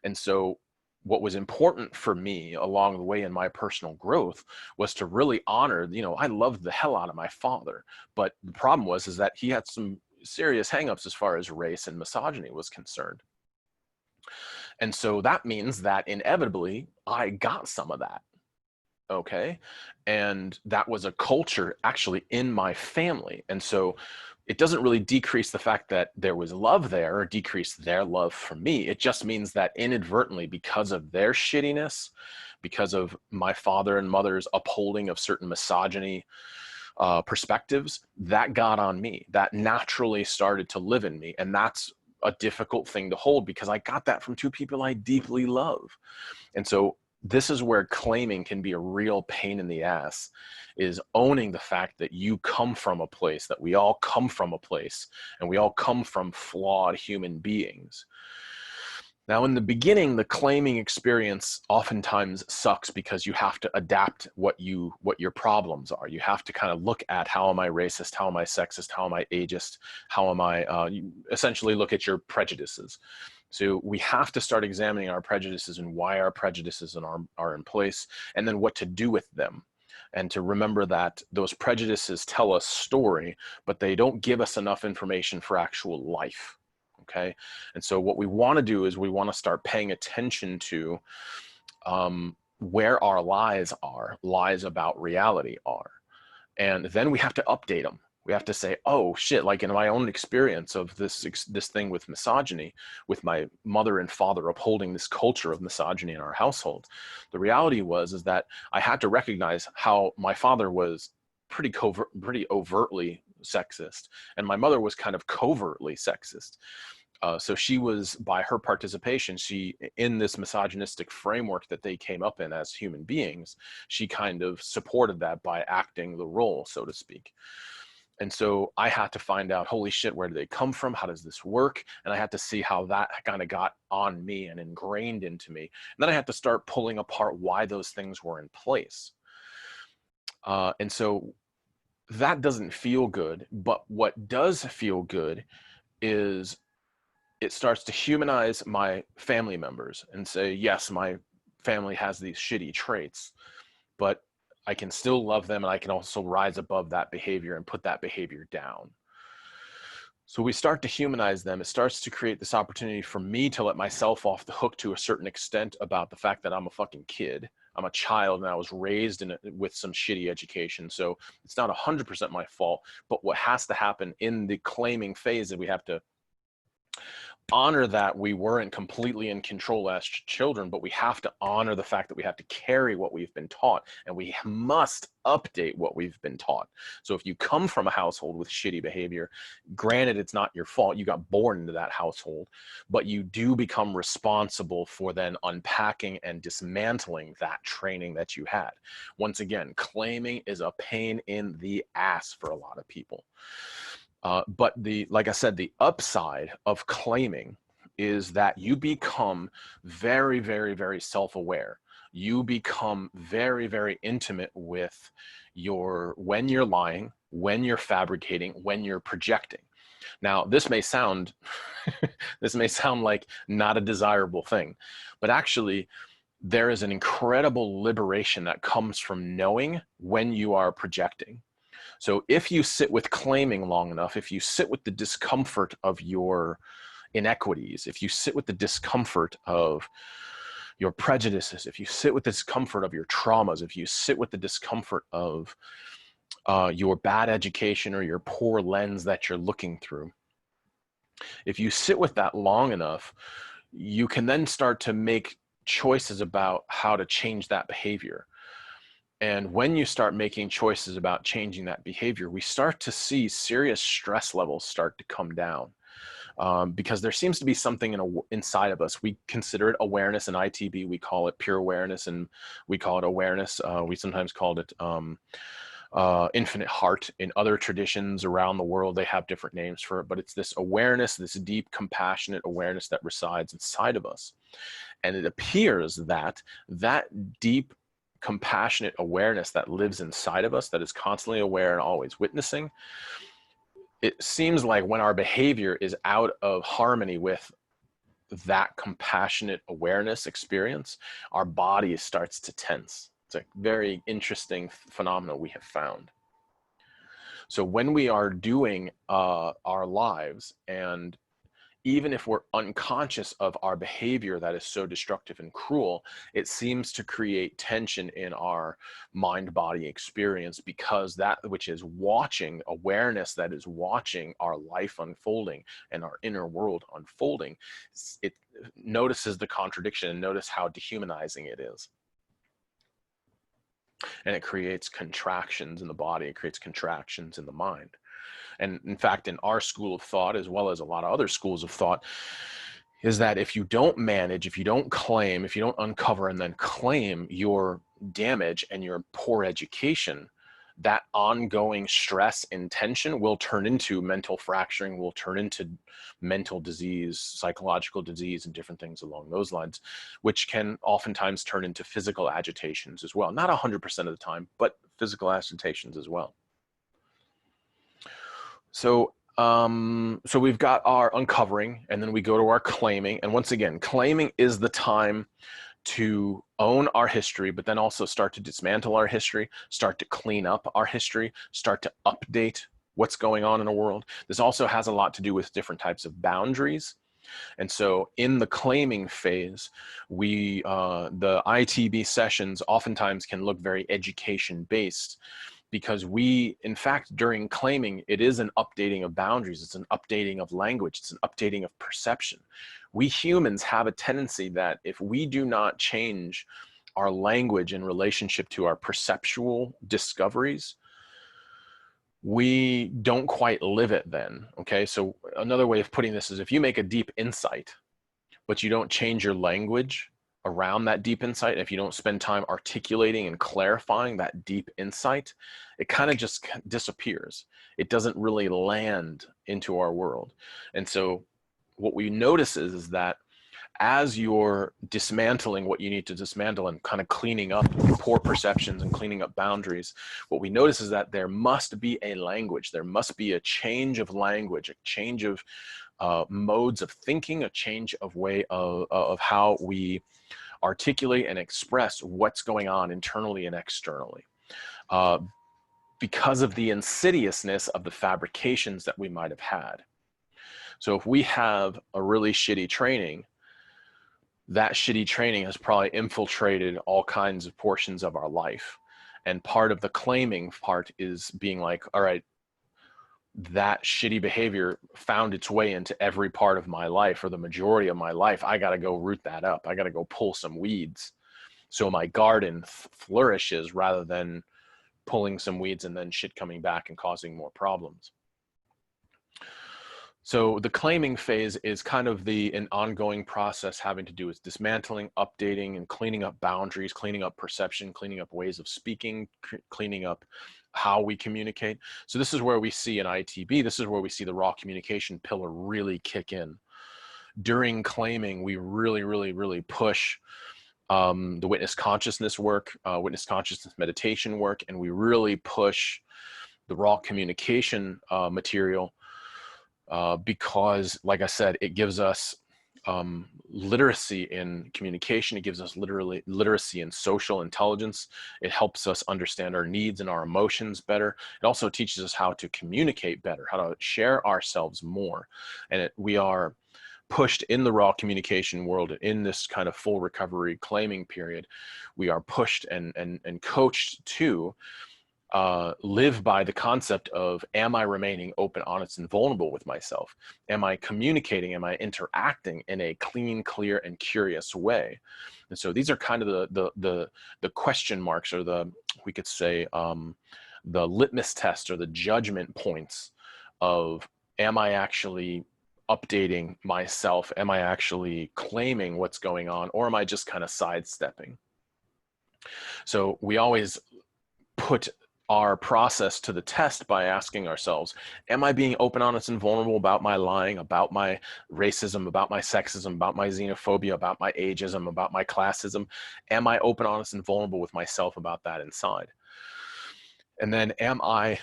And so what was important for me along the way in my personal growth was to really honor, you know, I loved the hell out of my father, but the problem is that he had some serious hangups as far as race and misogyny was concerned. And so that means that inevitably I got some of that. Okay. And that was a culture actually in my family. And so it doesn't really decrease the fact that there was love there or decrease their love for me. It just means that inadvertently, because of their shittiness, because of my father and mother's upholding of certain misogyny perspectives, that got on me. That naturally started to live in me. And that's a difficult thing to hold because I got that from two people I deeply love. And so this is where claiming can be a real pain in the ass, is owning the fact that you come from a place, that we all come from a place, and we all come from flawed human beings. Now, in the beginning, the claiming experience oftentimes sucks because you have to adapt what your problems are. You have to kind of look at, how am I racist? How am I sexist? How am I ageist? How am I, you essentially look at your prejudices. So we have to start examining our prejudices and why our prejudices are in place, and then what to do with them. And to remember that those prejudices tell us story, but they don't give us enough information for actual life. Okay. And so what we want to do is we want to start paying attention to where our lies about reality are. And then we have to update them. We have to say, oh shit, like in my own experience of this thing with misogyny, with my mother and father upholding this culture of misogyny in our household, the reality is that I had to recognize how my father was pretty overtly sexist, and my mother was kind of covertly sexist. So she was, by her participation, she, in this misogynistic framework that they came up in as human beings, she kind of supported that by acting the role, so to speak. And so I had to find out, holy shit, where do they come from? How does this work? And I had to see how that kind of got on me and ingrained into me. And then I had to start pulling apart why those things were in place. And so that doesn't feel good. But what does feel good is it starts to humanize my family members and say, yes, my family has these shitty traits, but I can still love them, and I can also rise above that behavior and put that behavior down. So we start to humanize them. It starts to create this opportunity for me to let myself off the hook to a certain extent about the fact that I'm a fucking kid. I'm a child, and I was raised with some shitty education. So it's not 100% my fault. But what has to happen in the claiming phase is we have to honor that we weren't completely in control as children, but we have to honor the fact that we have to carry what we've been taught, and we must update what we've been taught. So if you come from a household with shitty behavior, granted, it's not your fault. You got born into that household, but you do become responsible for then unpacking and dismantling that training that you had. Once again, claiming is a pain in the ass for a lot of people. But like I said, the upside of claiming is that you become very, very, very self-aware. You become very, very intimate with when you're lying, when you're fabricating, when you're projecting. Now, this may sound, this may sound like not a desirable thing, but actually there is an incredible liberation that comes from knowing when you are projecting. So if you sit with claiming long enough, if you sit with the discomfort of your inequities, if you sit with the discomfort of your prejudices, if you sit with the discomfort of your traumas, if you sit with the discomfort of your bad education or your poor lens that you're looking through, if you sit with that long enough, you can then start to make choices about how to change that behavior. And when you start making choices about changing that behavior, we start to see serious stress levels start to come down, because there seems to be something inside of us. We consider it awareness in ITB. We call it pure awareness, and we call it awareness. We sometimes called it infinite heart. In other traditions around the world, they have different names for it, but it's this awareness, this deep, compassionate awareness that resides inside of us. And it appears that that deep, compassionate awareness that lives inside of us, that is constantly aware and always witnessing, it seems like when our behavior is out of harmony with that compassionate awareness experience, our body starts to tense. It's a very interesting phenomenon we have found. So when we are doing our lives, and even if we're unconscious of our behavior that is so destructive and cruel, it seems to create tension in our mind-body experience, because that which is watching, awareness that is watching our life unfolding and our inner world unfolding, it notices the contradiction and notice how dehumanizing it is. And it creates contractions in the body, it creates contractions in the mind. And in fact, in our school of thought, as well as a lot of other schools of thought, is that if you don't manage, if you don't claim, if you don't uncover and then claim your damage and your poor education, that ongoing stress and tension will turn into mental fracturing, will turn into mental disease, psychological disease, and different things along those lines, which can oftentimes turn into physical agitations as well. Not 100% of the time, but physical agitations as well. So we've got our uncovering, and then we go to our claiming. And once again, claiming is the time to own our history, but then also start to dismantle our history, start to clean up our history, start to update what's going on in the world. This also has a lot to do with different types of boundaries. And so in the claiming phase, the ITB sessions oftentimes can look very education based, because we, in fact, during claiming, it is an updating of boundaries. It's an updating of language. It's an updating of perception. We humans have a tendency that if we do not change our language in relationship to our perceptual discoveries, we don't quite live it then. Okay, so another way of putting this is, if you make a deep insight, but you don't change your language around that deep insight, if you don't spend time articulating and clarifying that deep insight, it kind of just disappears. It doesn't really land into our world. And so what we notice is that as you're dismantling what you need to dismantle and kind of cleaning up poor perceptions and cleaning up boundaries, what we notice is that there must be a language, there must be a change of language, a change of modes of thinking, a change of way of how we articulate and express what's going on internally and externally, because of the insidiousness of the fabrications that we might have had. So if we have a really shitty training, that shitty training has probably infiltrated all kinds of portions of our life. And part of the claiming part is being like, all right, that shitty behavior found its way into every part of my life, or the majority of my life. I got to go root that up. I got to go pull some weeds so my garden flourishes, rather than pulling some weeds and then shit coming back and causing more problems. So the claiming phase is kind of an ongoing process having to do with dismantling, updating, and cleaning up boundaries, cleaning up perception, cleaning up ways of speaking, cleaning up how we communicate. So this is where we see in ITB, this is where we see the raw communication pillar really kick in. During claiming, we really push the witness consciousness work, witness consciousness meditation work, and we really push the raw communication material, because, like I said, it gives us literacy in communication. It gives us literacy in social intelligence. It helps us understand our needs and our emotions better. It also teaches us how to communicate better, how to share ourselves more. And we are pushed in the raw communication world, in this kind of full recovery claiming period. We are pushed and coached to live by the concept of, am I remaining open, honest, and vulnerable with myself? Am I communicating? Am I interacting in a clean, clear, and curious way? And so these are kind of the question marks, or we could say the litmus test, or the judgment points of, am I actually updating myself? Am I actually claiming what's going on? Or am I just kind of sidestepping? So we always put our process to the test by asking ourselves, am I being open, honest, and vulnerable about my lying, about my racism, about my sexism, about my xenophobia, about my ageism, about my classism? Am I open, honest, and vulnerable with myself about that inside? And then, am I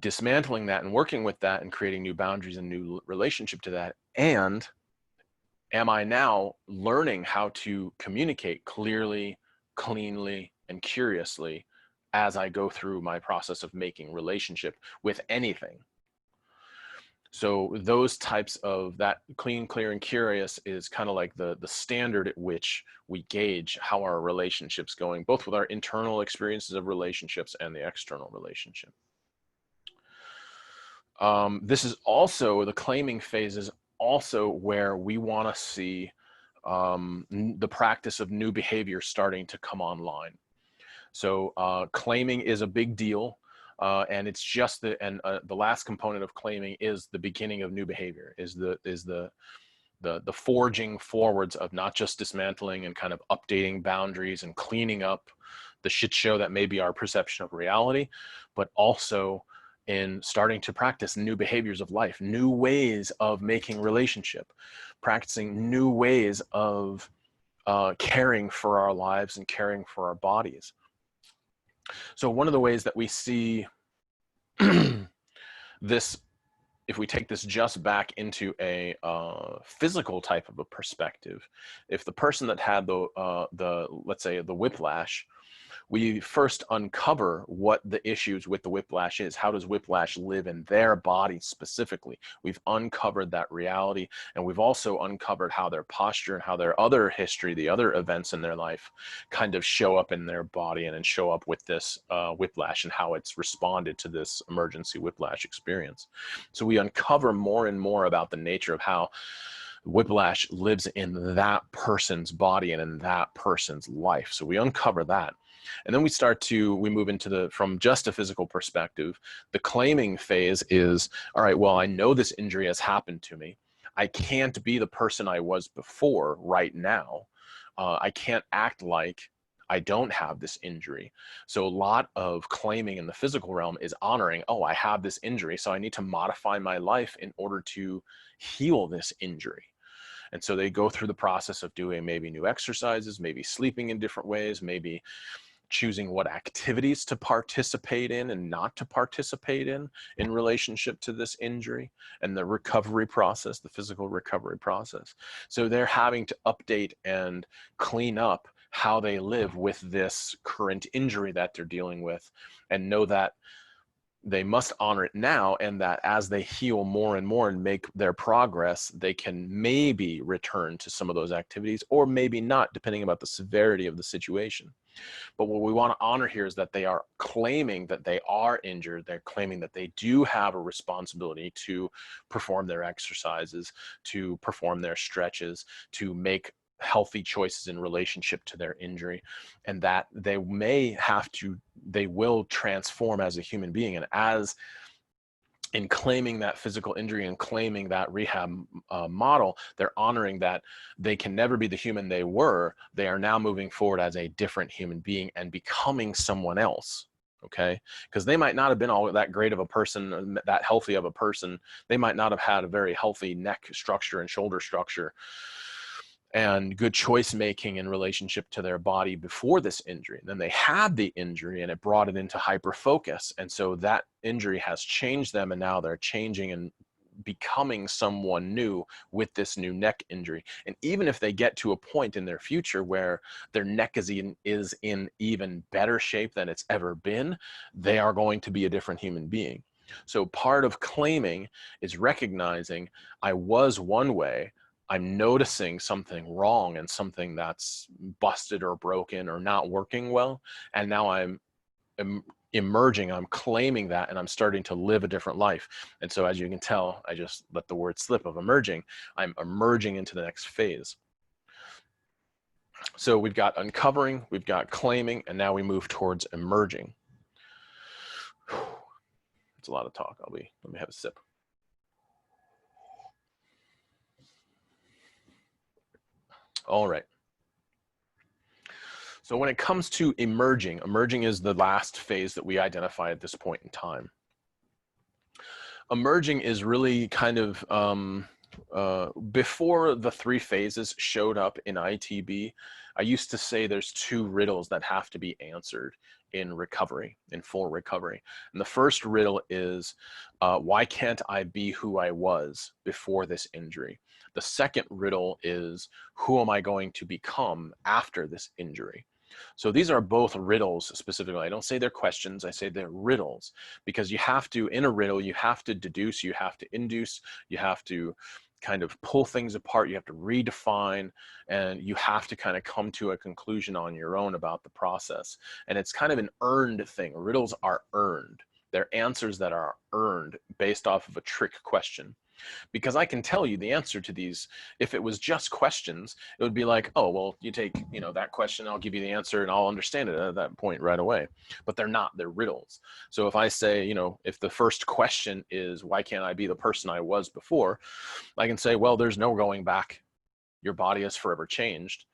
dismantling that and working with that and creating new boundaries and new relationship to that? And am I now learning how to communicate clearly, cleanly, and curiously as I go through my process of making relationship with anything? So those types of, that clean, clear, and curious is kind of like the standard at which we gauge how our relationship's going, both with our internal experiences of relationships and the external relationship. This is also, the claiming phase is also where we want to see the practice of new behavior starting to come online. So claiming is a big deal, and it's just the last component of claiming is the beginning of new behavior, is the forging forwards of not just dismantling and kind of updating boundaries and cleaning up the shit show that may be our perception of reality, but also in starting to practice new behaviors of life, new ways of making relationship, practicing new ways of caring for our lives and caring for our bodies. So one of the ways that we see this, if we take this just back into a physical type of a perspective, if the person that had let's say the whiplash, we first uncover what the issues with the whiplash is. How does whiplash live in their body specifically? We've uncovered that reality, and we've also uncovered how their posture and how their other history, the other events in their life, kind of show up in their body and show up with this whiplash, and how it's responded to this emergency whiplash experience. So we uncover more and more about the nature of how Whiplash lives in that person's body and in that person's life. So we uncover that. And then we move into from just a physical perspective, the claiming phase is, all right, well, I know this injury has happened to me. I can't be the person I was before right now. I can't act like I don't have this injury. So a lot of claiming in the physical realm is honoring, oh, I have this injury, so I need to modify my life in order to heal this injury. And so they go through the process of doing maybe new exercises, maybe sleeping in different ways, maybe choosing what activities to participate in and not to participate in relationship to this injury, and the recovery process, the physical recovery process. So they're having to update and clean up how they live with this current injury that they're dealing with, and know that they must honor it now, and that as they heal more and more and make their progress, they can maybe return to some of those activities, or maybe not, depending about the severity of the situation. But what we want to honor here is that they are claiming that they are injured. They're claiming that they do have a responsibility to perform their exercises, to perform their stretches, to make healthy choices in relationship to their injury, and that they will transform as a human being. And as in claiming that physical injury and claiming that rehab model, they're honoring that they can never be the human they were. They are now moving forward as a different human being and becoming someone else. Okay, because they might not have been all that great of a person, that healthy of a person. They might not have had a very healthy neck structure and shoulder structure and good choice making in relationship to their body before this injury. And then they had the injury and it brought it into hyper focus. And so that injury has changed them, and now they're changing and becoming someone new with this new neck injury. And even if they get to a point in their future where their neck is in even better shape than it's ever been, they are going to be a different human being. So part of claiming is recognizing I was one way, I'm noticing something wrong and something that's busted or broken or not working well, and now I'm emerging, I'm claiming that, and I'm starting to live a different life. And so as you can tell, I just let the word slip of emerging. I'm emerging into the next phase. So we've got uncovering, we've got claiming, and now we move towards emerging. It's a lot of talk. Let me have a sip. All right. So when it comes to emerging, emerging is the last phase that we identify at this point in time. Emerging is really kind of, before the 3 phases showed up in ITB, I used to say there's 2 riddles that have to be answered in recovery, in full recovery. And the first riddle is, why can't I be who I was before this injury? The second riddle is, who am I going to become after this injury? So these are both riddles specifically. I don't say they're questions, I say they're riddles, because you have to, in a riddle, you have to deduce, you have to induce, you have to kind of pull things apart, you have to redefine, and you have to kind of come to a conclusion on your own about the process. And it's kind of an earned thing. Riddles are earned. They're answers that are earned based off of a trick question. Because I can tell you the answer to these. If it was just questions, it would be like, oh, well, you take, that question, I'll give you the answer and I'll understand it at that point right away. But they're not, they're riddles. So if I say, if the first question is, why can't I be the person I was before? I can say, well, there's no going back. Your body has forever changed.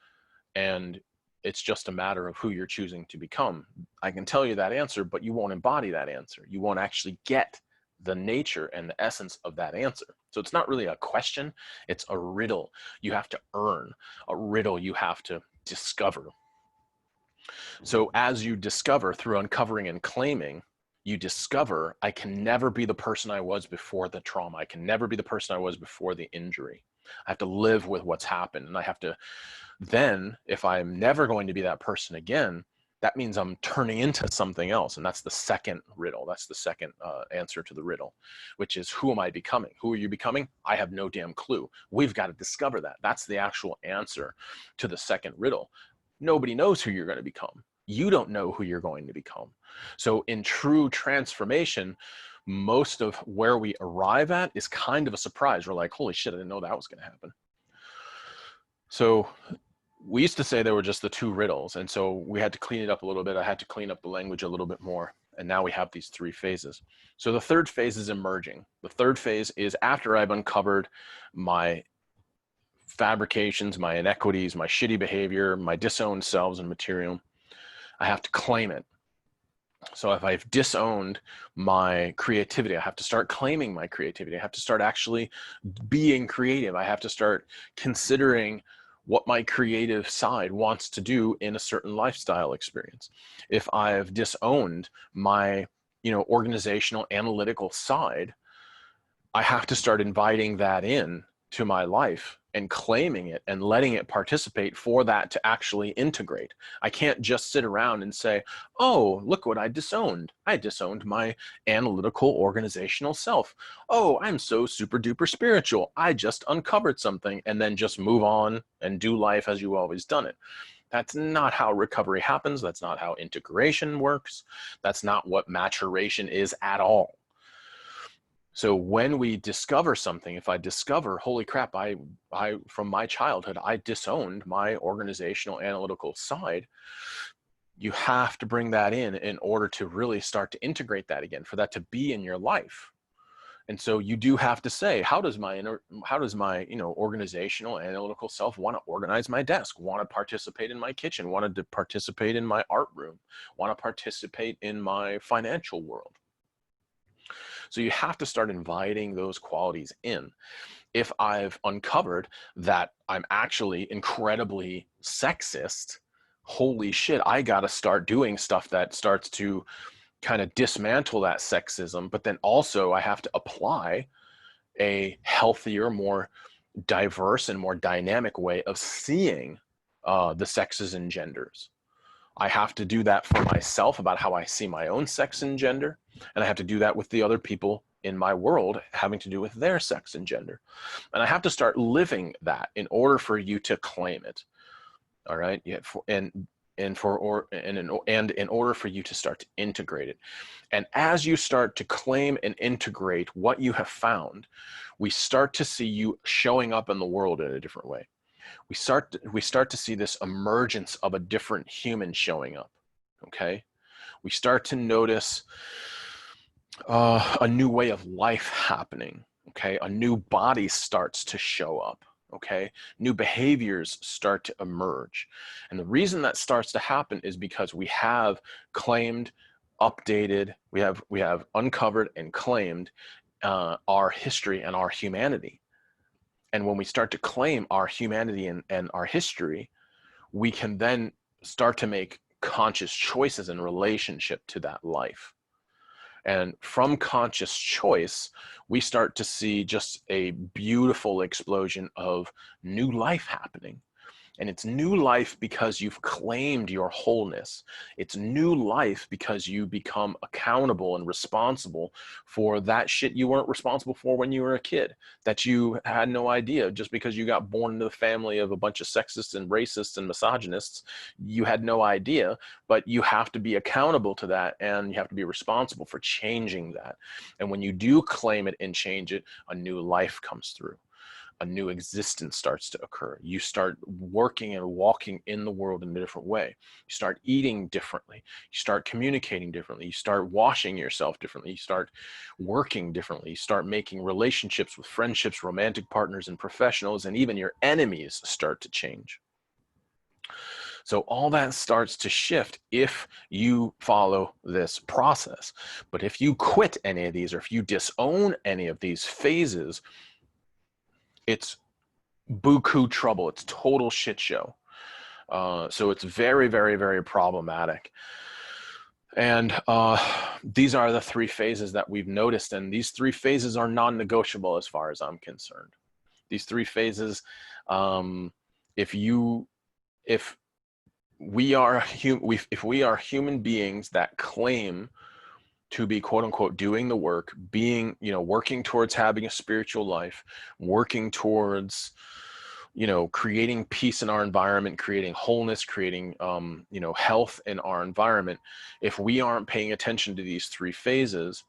And it's just a matter of who you're choosing to become. I can tell you that answer, but you won't embody that answer. You won't actually get the nature and the essence of that answer. So it's not really a question, it's a riddle you have to earn, a riddle you have to discover. So as you discover through uncovering and claiming, you discover, I can never be the person I was before the trauma. I can never be the person I was before the injury. I have to live with what's happened. And I have to then, if I'm never going to be that person again, that means I'm turning into something else. And that's the second riddle. That's the second answer to the riddle, which is, who am I becoming? Who are you becoming? I have no damn clue. We've got to discover that. That's the actual answer to the second riddle. Nobody knows who you're going to become. You don't know who you're going to become. So in true transformation, most of where we arrive at is kind of a surprise. We're like, holy shit, I didn't know that was going to happen. So we used to say there were just the two riddles, and so we had to clean it up a little bit. I had to clean up the language a little bit more, and now we have these three phases. So the third phase is emerging. The third phase is after I've uncovered my fabrications, my inequities, my shitty behavior, my disowned selves and material, I have to claim it. So if I've disowned my creativity, I have to start claiming my creativity. I have to start actually being creative. I have to start considering what my creative side wants to do in a certain lifestyle experience. If I've disowned my, organizational analytical side, I have to start inviting that in to my life and claiming it and letting it participate for that to actually integrate. I can't just sit around and say, oh, look what I disowned. I disowned my analytical organizational self. Oh, I'm so super duper spiritual. I just uncovered something, and then just move on and do life as you always done it. That's not how recovery happens. That's not how integration works. That's not what maturation is at all. So when we discover something, if I discover, holy crap, I from my childhood, I disowned my organizational analytical side, you have to bring that in order to really start to integrate that again, for that to be in your life. And so you do have to say, how does my organizational analytical self want to organize my desk, want to participate in my kitchen, want to participate in my art room, want to participate in my financial world? So you have to start inviting those qualities in. If I've uncovered that I'm actually incredibly sexist, holy shit, I got to start doing stuff that starts to kind of dismantle that sexism. But then also I have to apply a healthier, more diverse and more dynamic way of seeing the sexes and genders. I have to do that for myself about how I see my own sex and gender, and I have to do that with the other people in my world having to do with their sex and gender. And I have to start living that in order for you to claim it. All right? And in order for you to start to integrate it. And as you start to claim and integrate what you have found, we start to see you showing up in the world in a different way. We start to see this emergence of a different human showing up. Okay, we start to notice a new way of life happening. Okay, a new body starts to show up. Okay, new behaviors start to emerge, and the reason that starts to happen is because we have claimed, updated, we have uncovered and claimed our history and our humanity. And when we start to claim our humanity and our history, we can then start to make conscious choices in relationship to that life. And from conscious choice, we start to see just a beautiful explosion of new life happening. And it's new life because you've claimed your wholeness. It's new life because you become accountable and responsible for that shit you weren't responsible for when you were a kid, that you had no idea. Just because you got born into the family of a bunch of sexists and racists and misogynists, you had no idea, but you have to be accountable to that, and you have to be responsible for changing that. And when you do claim it and change it, a new life comes through. A new existence starts to occur. You start working and walking in the world in a different way. You start eating differently. You start communicating differently. You start washing yourself differently. You start working differently. You start making relationships with friendships, romantic partners, and professionals, and even your enemies start to change. So all that starts to shift if you follow this process. But if you quit any of these, or if you disown any of these phases, it's buku trouble. It's total shit show. So it's very, very, very problematic. And these are the three phases that we've noticed. And these three phases are non-negotiable as far as I'm concerned. These three phases, if we are human beings that claim to be quote unquote doing the work, being, working towards having a spiritual life, working towards, creating peace in our environment, creating wholeness, creating, health in our environment. If we aren't paying attention to these three phases,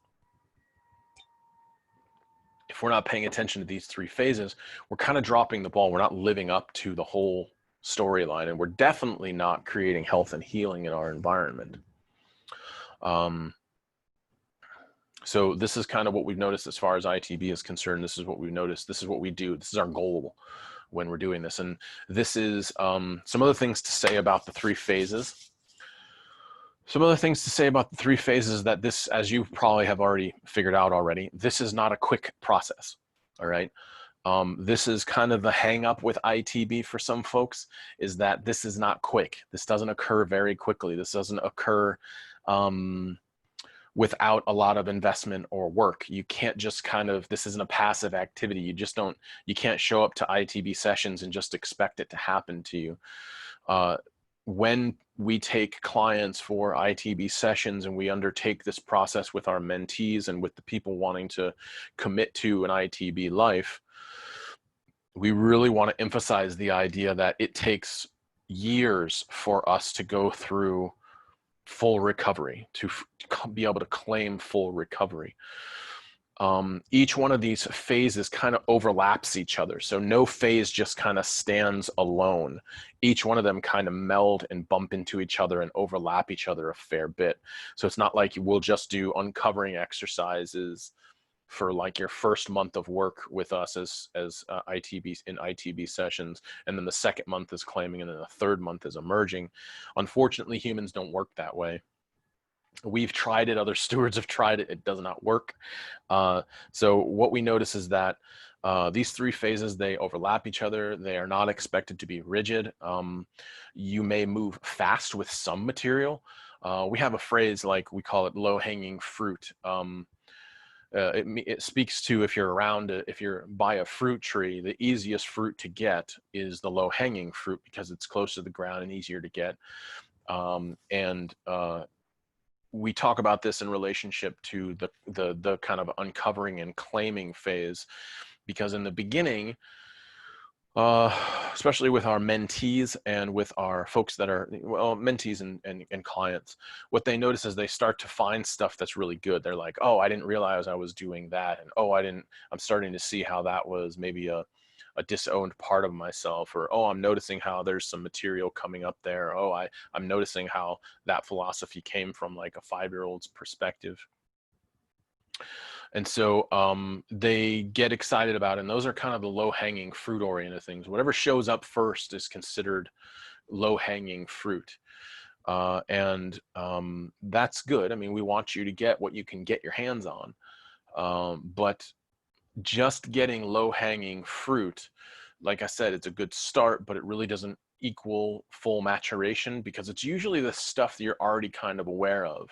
if we're not paying attention to these three phases, we're kind of dropping the ball. We're not living up to the whole storyline, and we're definitely not creating health and healing in our environment. So this is kind of what we've noticed as far as ITB is concerned. This is what we've noticed. This is what we do. This is our goal when we're doing this. And this is some other things to say about the three phases. Some other things to say about the three phases that this, as you probably have already figured out already, this is not a quick process, all right? This is kind of the hang up with ITB for some folks, is that this is not quick. This doesn't occur very quickly. This doesn't occur without a lot of investment or work. You can't just kind of, this isn't a passive activity. You just don't, you can't show up to ITB sessions and just expect it to happen to you. When we take clients for ITB sessions and we undertake this process with our mentees and with the people wanting to commit to an ITB life, we really want to emphasize the idea that it takes years for us to go through full recovery, to be able to claim full recovery. Each one of these phases kind of overlaps each other. So no phase just kind of stands alone. Each one of them kind of meld and bump into each other and overlap each other a fair bit. So it's not like you will just do uncovering exercises for like your first month of work with us as ITB in ITB sessions, and then the second month is claiming, and then the third month is emerging. Unfortunately, humans don't work that way. We've tried it, other stewards have tried it, it does not work. So what we notice is that these three phases, they overlap each other. They are not expected to be rigid. You may move fast with some material. We have a phrase, like we call it low-hanging fruit. It speaks to, if you're around, if you're by a fruit tree, the easiest fruit to get is the low-hanging fruit because it's close to the ground and easier to get. We talk about this in relationship to the kind of uncovering and claiming phase, because in the beginning, especially with our mentees and with our folks that are, well, mentees and clients, what they notice is they start to find stuff that's really good. They're like, oh, I didn't realize I was doing that. And oh, I'm starting to see how that was maybe a disowned part of myself, or oh, I'm noticing how there's some material coming up there. Oh, I'm noticing how that philosophy came from like a 5-year-old's perspective. And so they get excited about it. And those are kind of the low-hanging fruit oriented things. Whatever shows up first is considered low-hanging fruit. That's good. I mean, we want you to get what you can get your hands on. But just getting low-hanging fruit, like I said, it's a good start, but it really doesn't equal full maturation, because it's usually the stuff that you're already kind of aware of.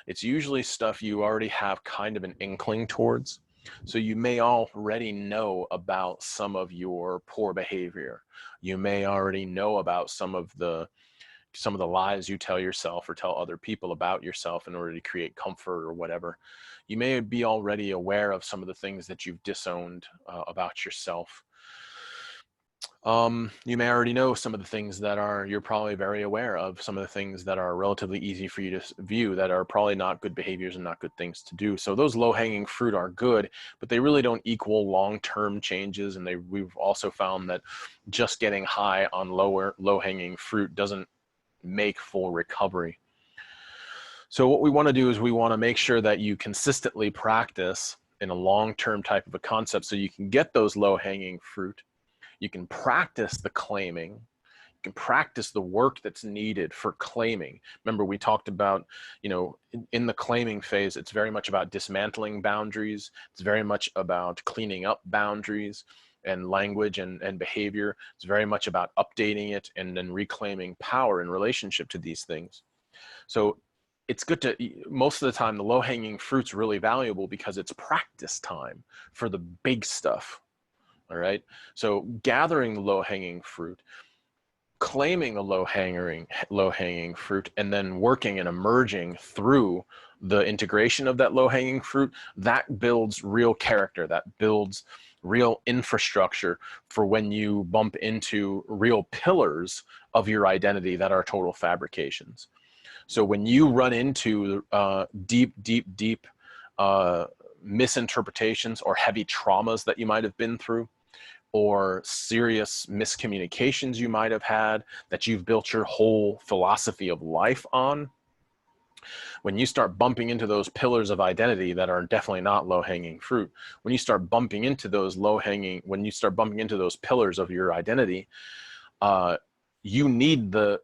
It's usually stuff you already have kind of an inkling towards. So you may already know about some of your poor behavior. You may already know about some of the lies you tell yourself or tell other people about yourself in order to create comfort or whatever. You may be already aware of some of the things that you've disowned about yourself. You may already know some of the things that you're probably very aware of, some of the things that are relatively easy for you to view that are probably not good behaviors and not good things to do. So those low-hanging fruit are good, but they really don't equal long-term changes. And we've also found that just getting high on low-hanging fruit doesn't make full recovery. So what we want to do is we want to make sure that you consistently practice in a long-term type of a concept, so you can get those low-hanging fruit. You can practice the claiming. You can practice the work that's needed for claiming. Remember, we talked about, in the claiming phase, it's very much about dismantling boundaries. It's very much about cleaning up boundaries and language and behavior. It's very much about updating it and then reclaiming power in relationship to these things. So it's good to, most of the time, the low-hanging fruit's really valuable because it's practice time for the big stuff. All right. So gathering the low-hanging fruit, claiming the low-hanging fruit, and then working and emerging through the integration of that low-hanging fruit, that builds real character, that builds real infrastructure for when you bump into real pillars of your identity that are total fabrications. So when you run into deep misinterpretations or heavy traumas that you might have been through, or serious miscommunications you might have had that you've built your whole philosophy of life on, when you start bumping into those pillars of identity that are definitely not low-hanging fruit, when you start bumping into those when you start bumping into those pillars of your identity, you need the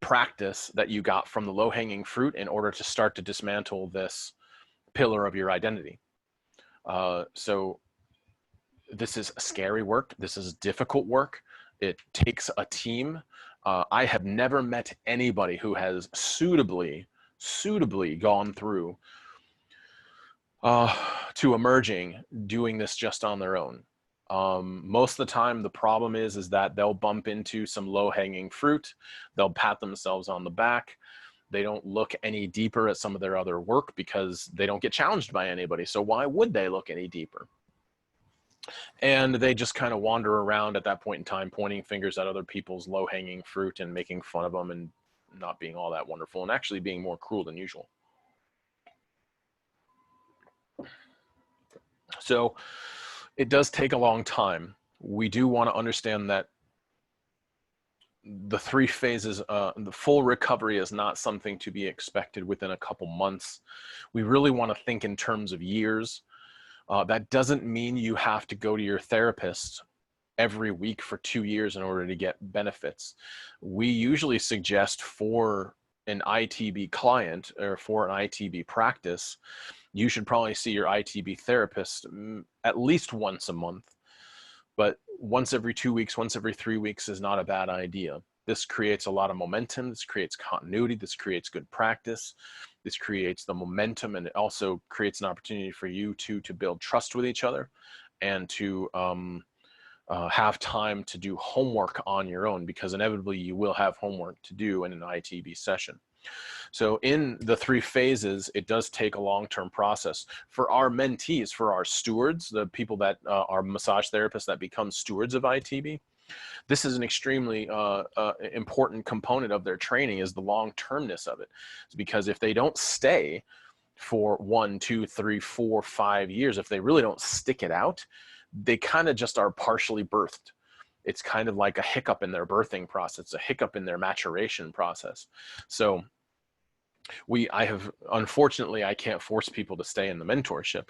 practice that you got from the low-hanging fruit in order to start to dismantle this pillar of your identity. So this is scary work. This is difficult work. It takes a team. I have never met anybody who has suitably gone through to emerging doing this just on their own. Most of the time, the problem is that they'll bump into some low-hanging fruit. They'll pat themselves on the back. They don't look any deeper at some of their other work because they don't get challenged by anybody. So why would they look any deeper? And they just kind of wander around at that point in time, pointing fingers at other people's low-hanging fruit and making fun of them and not being all that wonderful and actually being more cruel than usual. So it does take a long time. We do want to understand that the 3 phases, the full recovery is not something to be expected within a couple months. We really want to think in terms of years. That doesn't mean you have to go to your therapist every week for 2 years in order to get benefits. We usually suggest for an ITB client or for an ITB practice, you should probably see your ITB therapist at least once a month. But once every 2 weeks, once every 3 weeks is not a bad idea. This creates a lot of momentum. This creates continuity. This creates good practice. This creates the momentum, and it also creates an opportunity for you to build trust with each other and to have time to do homework on your own, because inevitably you will have homework to do in an ITB session. So in the 3 phases, it does take a long-term process. For our mentees, for our stewards, the people that are massage therapists that become stewards of ITB, this is an extremely important component of their training, is the long-termness of it. It's because if they don't stay for 1, 2, 3, 4, 5 years, if they really don't stick it out, they kind of just are partially birthed. It's kind of like a hiccup in their birthing process, a hiccup in their maturation process. So unfortunately, I can't force people to stay in the mentorship.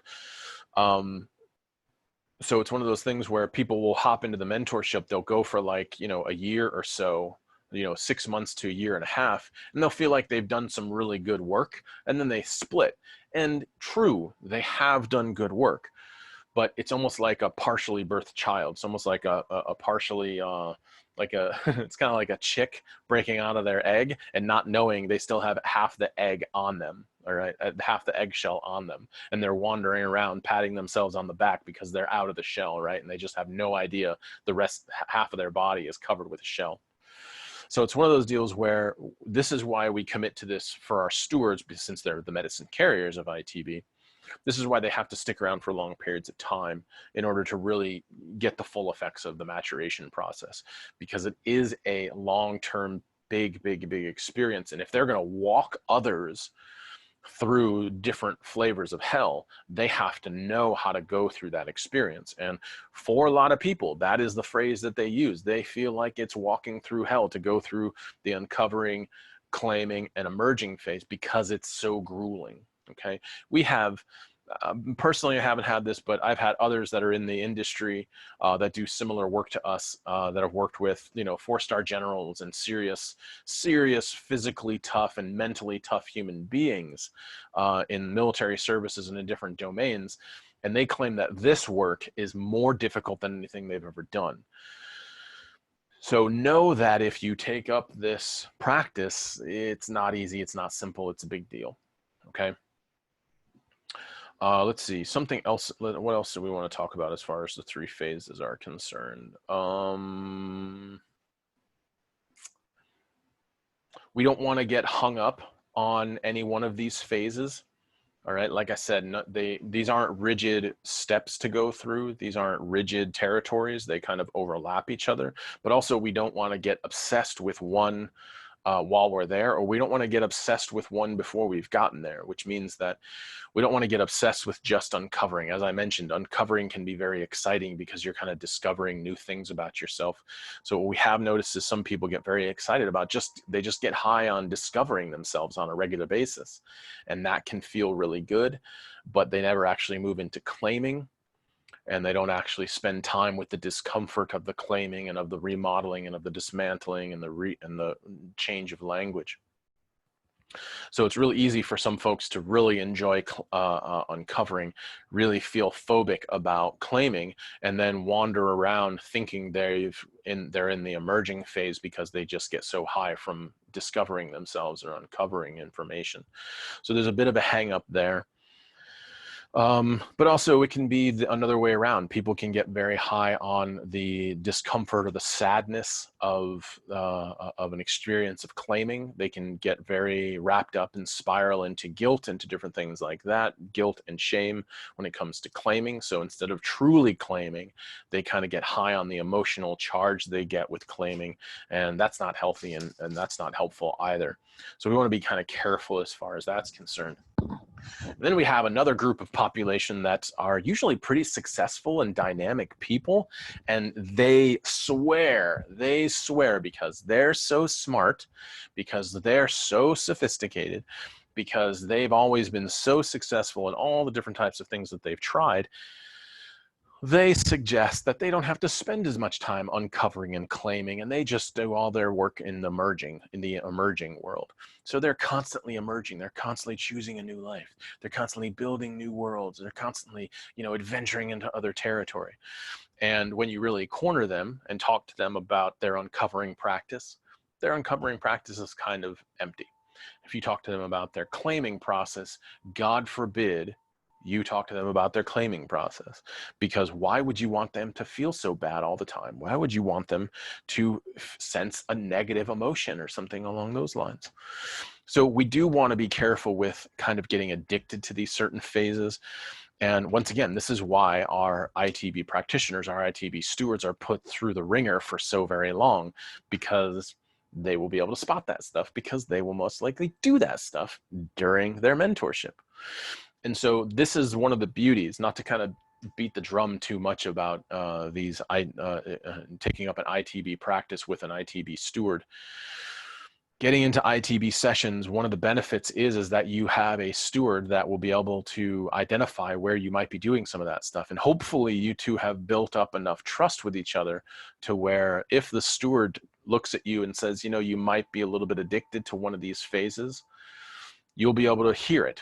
So it's one of those things where people will hop into the mentorship. They'll go for like, a year or so, 6 months to a year and a half, and they'll feel like they've done some really good work, and then they split. And true, they have done good work, but it's almost like a partially birthed child. It's almost like a partially, it's kind of like a chick breaking out of their egg and not knowing they still have half the egg on them, all right, half the eggshell on them. And they're wandering around patting themselves on the back because they're out of the shell, right? And they just have no idea the rest, half of their body is covered with a shell. So it's one of those deals where this is why we commit to this for our stewards, since they're the medicine carriers of ITB. This is why they have to stick around for long periods of time in order to really get the full effects of the maturation process, because it is a long-term, big experience. And if they're going to walk others through different flavors of hell, they have to know how to go through that experience. And for a lot of people, that is the phrase that they use. They feel like it's walking through hell to go through the uncovering, claiming, and emerging phase, because it's so grueling. Okay, we have, personally, I haven't had this, but I've had others that are in the industry that do similar work to us, that have worked with, 4-star generals and serious, physically tough and mentally tough human beings in military services and in different domains. And they claim that this work is more difficult than anything they've ever done. So know that if you take up this practice, it's not easy, it's not simple, it's a big deal. Okay. Let's see, something else. What else do we want to talk about as far as the 3 phases are concerned? We don't want to get hung up on any one of these phases. All right, like I said, these aren't rigid steps to go through. These aren't rigid territories. They kind of overlap each other. But also, we don't want to get obsessed with one while we're there, or we don't want to get obsessed with one before we've gotten there, which means that we don't want to get obsessed with just uncovering. As I mentioned, uncovering can be very exciting because you're kind of discovering new things about yourself. So what we have noticed is some people get very excited about they just get high on discovering themselves on a regular basis. And that can feel really good, but they never actually move into claiming, and they don't actually spend time with the discomfort of the claiming and of the remodeling and of the dismantling and the change of language. So it's really easy for some folks to really enjoy uncovering, really feel phobic about claiming, and then wander around thinking they're in the emerging phase because they just get so high from discovering themselves or uncovering information. So there's a bit of a hang up there. But also it can be another way around. People can get very high on the discomfort or the sadness of an experience of claiming. They can get very wrapped up and spiral into guilt, into different things like that, guilt and shame when it comes to claiming. So instead of truly claiming, they kind of get high on the emotional charge they get with claiming, and that's not healthy, and that's not helpful either. So we want to be kind of careful as far as that's concerned. And then we have another group of population that are usually pretty successful and dynamic people, and they swear because they're so smart, because they're so sophisticated, because they've always been so successful in all the different types of things that they've tried. They suggest that they don't have to spend as much time uncovering and claiming, and they just do all their work in the emerging world. So they're constantly emerging. They're constantly choosing a new life. They're constantly building new worlds. They're constantly, adventuring into other territory. And when you really corner them and talk to them about their uncovering practice is kind of empty. If you talk to them about their claiming process, God forbid you talk to them about their claiming process, because why would you want them to feel so bad all the time? Why would you want them to sense a negative emotion or something along those lines? So we do want to be careful with kind of getting addicted to these certain phases. And once again, this is why our ITB practitioners, our ITB stewards are put through the ringer for so very long, because they will be able to spot that stuff, because they will most likely do that stuff during their mentorship. And so this is one of the beauties, not to kind of beat the drum too much about taking up an ITB practice with an ITB steward. Getting into ITB sessions, one of the benefits is that you have a steward that will be able to identify where you might be doing some of that stuff. And hopefully you two have built up enough trust with each other to where if the steward looks at you and says, you might be a little bit addicted to one of these phases, you'll be able to hear it.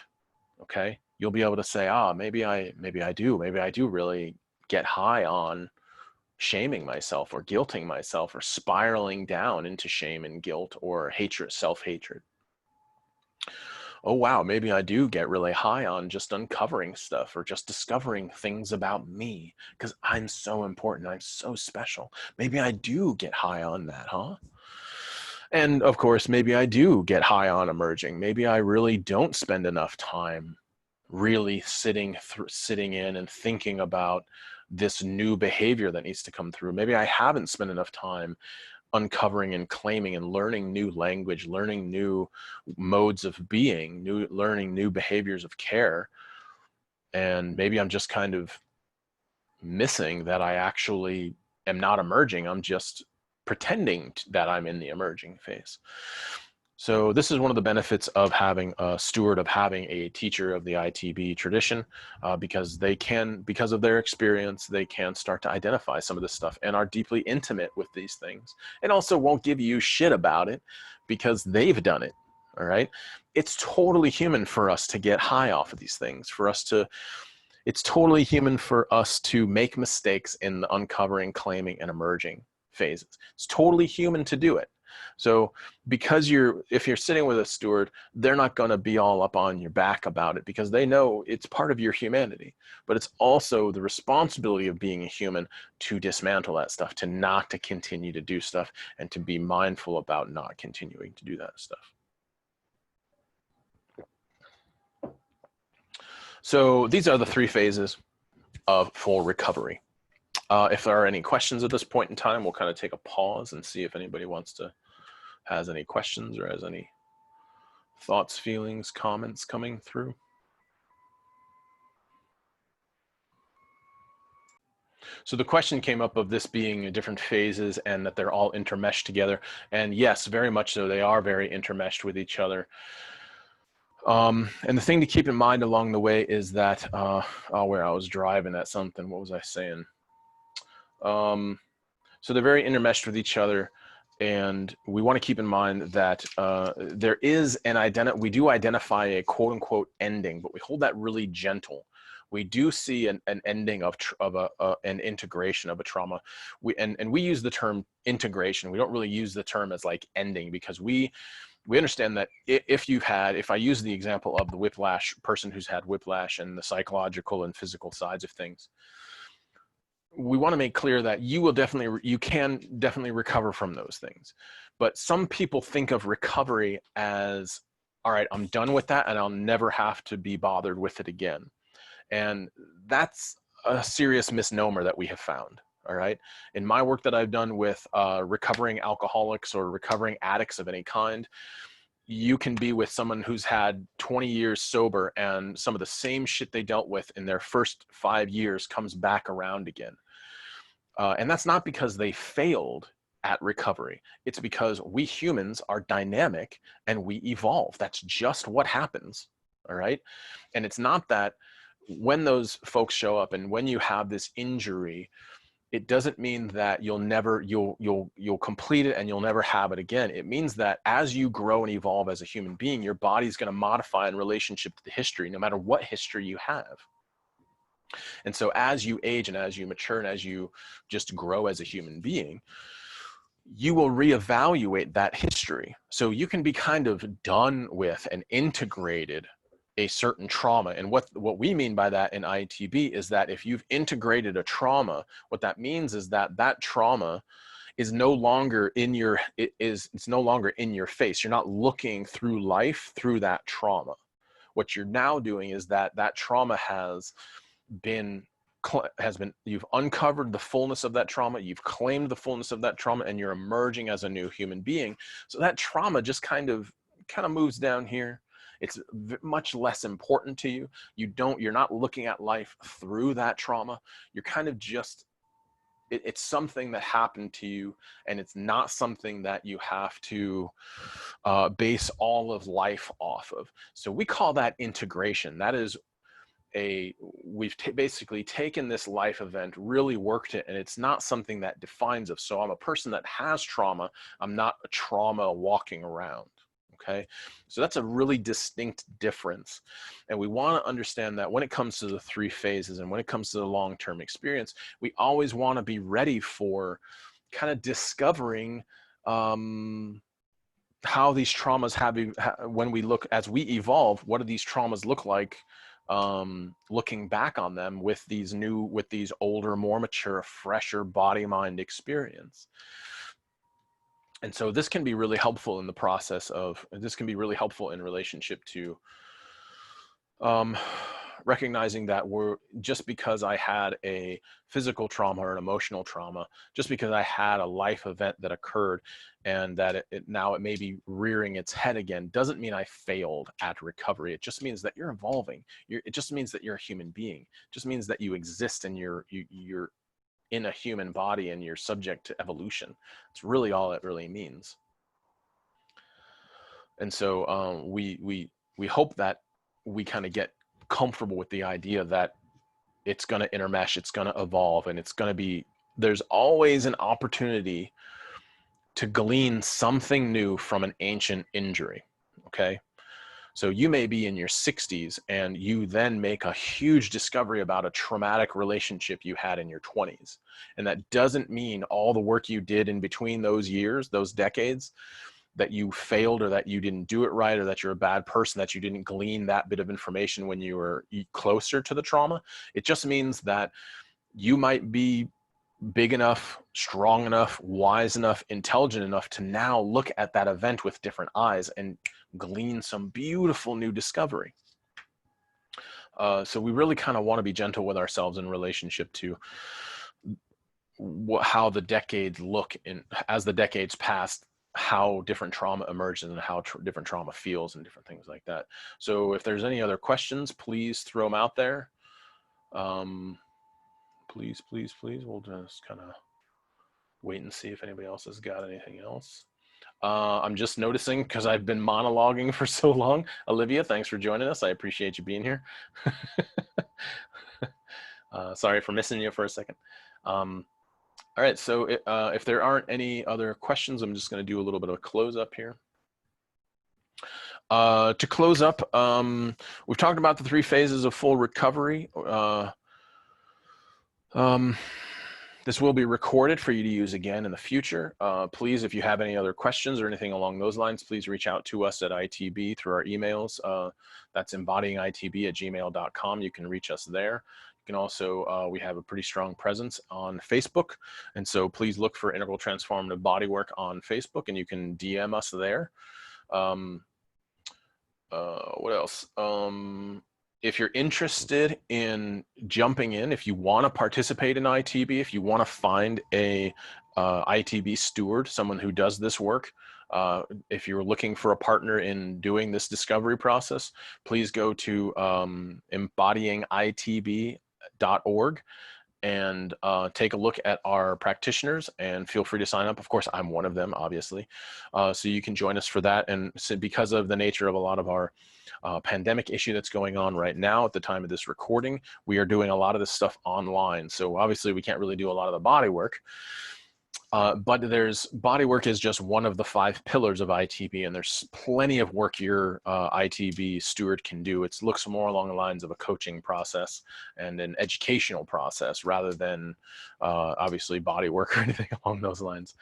Okay. You'll be able to say, maybe I do really get high on shaming myself or guilting myself or spiraling down into shame and guilt or hatred, self-hatred. Oh, wow, maybe I do get really high on just uncovering stuff or just discovering things about me because I'm so important. I'm so special. Maybe I do get high on that, huh? And of course, maybe I do get high on emerging. Maybe I really don't spend enough time really sitting in and thinking about this new behavior that needs to come through. Maybe I haven't spent enough time uncovering and claiming and learning new language, learning new modes of being, learning new behaviors of care. And maybe I'm just kind of missing that I actually am not emerging. I'm just pretending that I'm in the emerging phase. So this is one of the benefits of having a steward, of having a teacher of the ITB tradition, because because of their experience, they can start to identify some of this stuff and are deeply intimate with these things, and also won't give you shit about it because they've done it. All right. It's totally human for us to get high off of these things, it's totally human for us to make mistakes in the uncovering, claiming, and emerging phases. It's totally human to do it. So because if you're sitting with a steward, they're not going to be all up on your back about it because they know it's part of your humanity, but it's also the responsibility of being a human to dismantle that stuff, to not to continue to do stuff, and to be mindful about not continuing to do that stuff. So these are the 3 phases of full recovery. If there are any questions at this point in time, we'll kind of take a pause and see if anybody wants to has any questions or has any thoughts, feelings, comments coming through. So the question came up of this being different phases and that they're all intermeshed together. And yes, very much so. They are very intermeshed with each other. And the thing to keep in mind along the way is that, where I was driving at something, what was I saying? So they're very intermeshed with each other. And we want to keep in mind that there is we do identify a quote unquote ending, but we hold that really gentle. We do see an ending of an integration of a trauma. And we use the term integration. We don't really use the term as like ending, because we understand that if I use the example of the whiplash person who's had whiplash and the psychological and physical sides of things, we want to make clear that you can definitely recover from those things. But some people think of recovery as, all right, I'm done with that and I'll never have to be bothered with it again. And that's a serious misnomer that we have found. All right. In my work that I've done with recovering alcoholics or recovering addicts of any kind, you can be with someone who's had 20 years sober and some of the same shit they dealt with in their first 5 years comes back around again. And that's not because they failed at recovery. It's because we humans are dynamic and we evolve. That's just what happens. All right. And it's not that when those folks show up and when you have this injury, it doesn't mean that you'll complete it and you'll never have it again. It means that as you grow and evolve as a human being, your body's going to modify in relationship to the history, no matter what history you have. And so as you age and as you mature and as you just grow as a human being, you will reevaluate that history. So you can be kind of done with and integrated a certain trauma. And what we mean by that in ITB is that if you've integrated a trauma, what that means is that that trauma is no longer it's no longer in your face. You're not looking through life through that trauma. What you're now doing is that trauma you've uncovered the fullness of that trauma, you've claimed the fullness of that trauma, and you're emerging as a new human being. So that trauma just kind of moves down here. It's much less important to you. You're not looking at life through that trauma. You're kind of just, it's something that happened to you, and it's not something that you have to base all of life off of. So we call that integration. That is we've basically taken this life event, really worked it, and it's not something that defines us. So I'm a person that has trauma. I'm not a trauma walking around. Okay, so that's a really distinct difference. And we want to understand that when it comes to the 3 phases and when it comes to the long-term experience, we always want to be ready for kind of discovering how these traumas when we look, as we evolve, what do these traumas look like looking back on them with these older, more mature, fresher body-mind experience. And so this can be really helpful in the process of, this can be really helpful in relationship to recognizing that just because I had a physical trauma or an emotional trauma, just because I had a life event that occurred and that now it may be rearing its head again, doesn't mean I failed at recovery. It just means that you're evolving. It just means that you're a human being. It just means that you exist and you're in a human body and you're subject to evolution. It's really all it really means. And so we hope that we kind of get comfortable with the idea that it's going to intermesh, it's going to evolve, and it's going to be, there's always an opportunity to glean something new from an ancient injury. Okay. So you may be in your 60s and you then make a huge discovery about a traumatic relationship you had in your 20s. And that doesn't mean all the work you did in between those years, those decades, that you failed or that you didn't do it right or that you're a bad person, that you didn't glean that bit of information when you were closer to the trauma. It just means that you might be big enough, strong enough, wise enough, intelligent enough to now look at that event with different eyes and glean some beautiful new discovery. So we really kind of want to be gentle with ourselves in relationship to how the decades look as the decades pass. how different trauma emerges and how different trauma feels and different things like that. So if there's any other questions, please throw them out there. Please, please, please. We'll just kind of wait and see if anybody else has got anything else. I'm just noticing, because I've been monologuing for so long. Olivia, thanks for joining us. I appreciate you being here. Sorry for missing you for a second. All right, so if there aren't any other questions, I'm just going to do a little bit of a close up here. To close up, we've talked about the 3 phases of full recovery. This will be recorded for you to use again in the future. Please, if you have any other questions or anything along those lines, please reach out to us at ITB through our emails. That's embodyingitb@gmail.com. You can reach us there. You can also, we have a pretty strong presence on Facebook. And so please look for Integral Transformative Bodywork on Facebook, and you can DM us there. What else? If you're interested in jumping in, if you want to participate in ITB, if you want to find a ITB steward, someone who does this work, if you're looking for a partner in doing this discovery process, please go to embodyingitb.org and take a look at our practitioners, and feel free to sign up. Of course, I'm one of them, obviously. So you can join us for that. And so because of the nature of a lot of our pandemic issue that's going on right now at the time of this recording, we are doing a lot of this stuff online. So obviously we can't really do a lot of the body work. But body work is just one of the 5 pillars of ITB, and there's plenty of work your ITB steward can do. It looks more along the lines of a coaching process and an educational process rather than obviously body work or anything along those lines.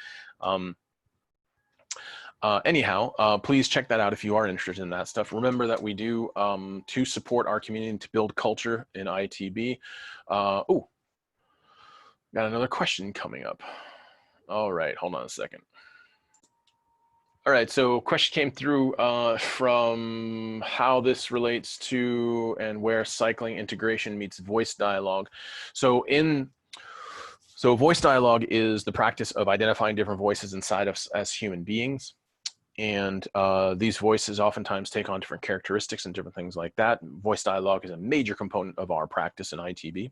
Anyhow, please check that out if you are interested in that stuff. Remember that we do, to support our community, to build culture in ITB. Oh, got another question coming up. All right, hold on a second. All right, so question came through from how this relates to and where cycling integration meets voice dialogue. So voice dialogue is the practice of identifying different voices inside of us as human beings. And these voices oftentimes take on different characteristics and different things like that. Voice dialogue is a major component of our practice in ITB.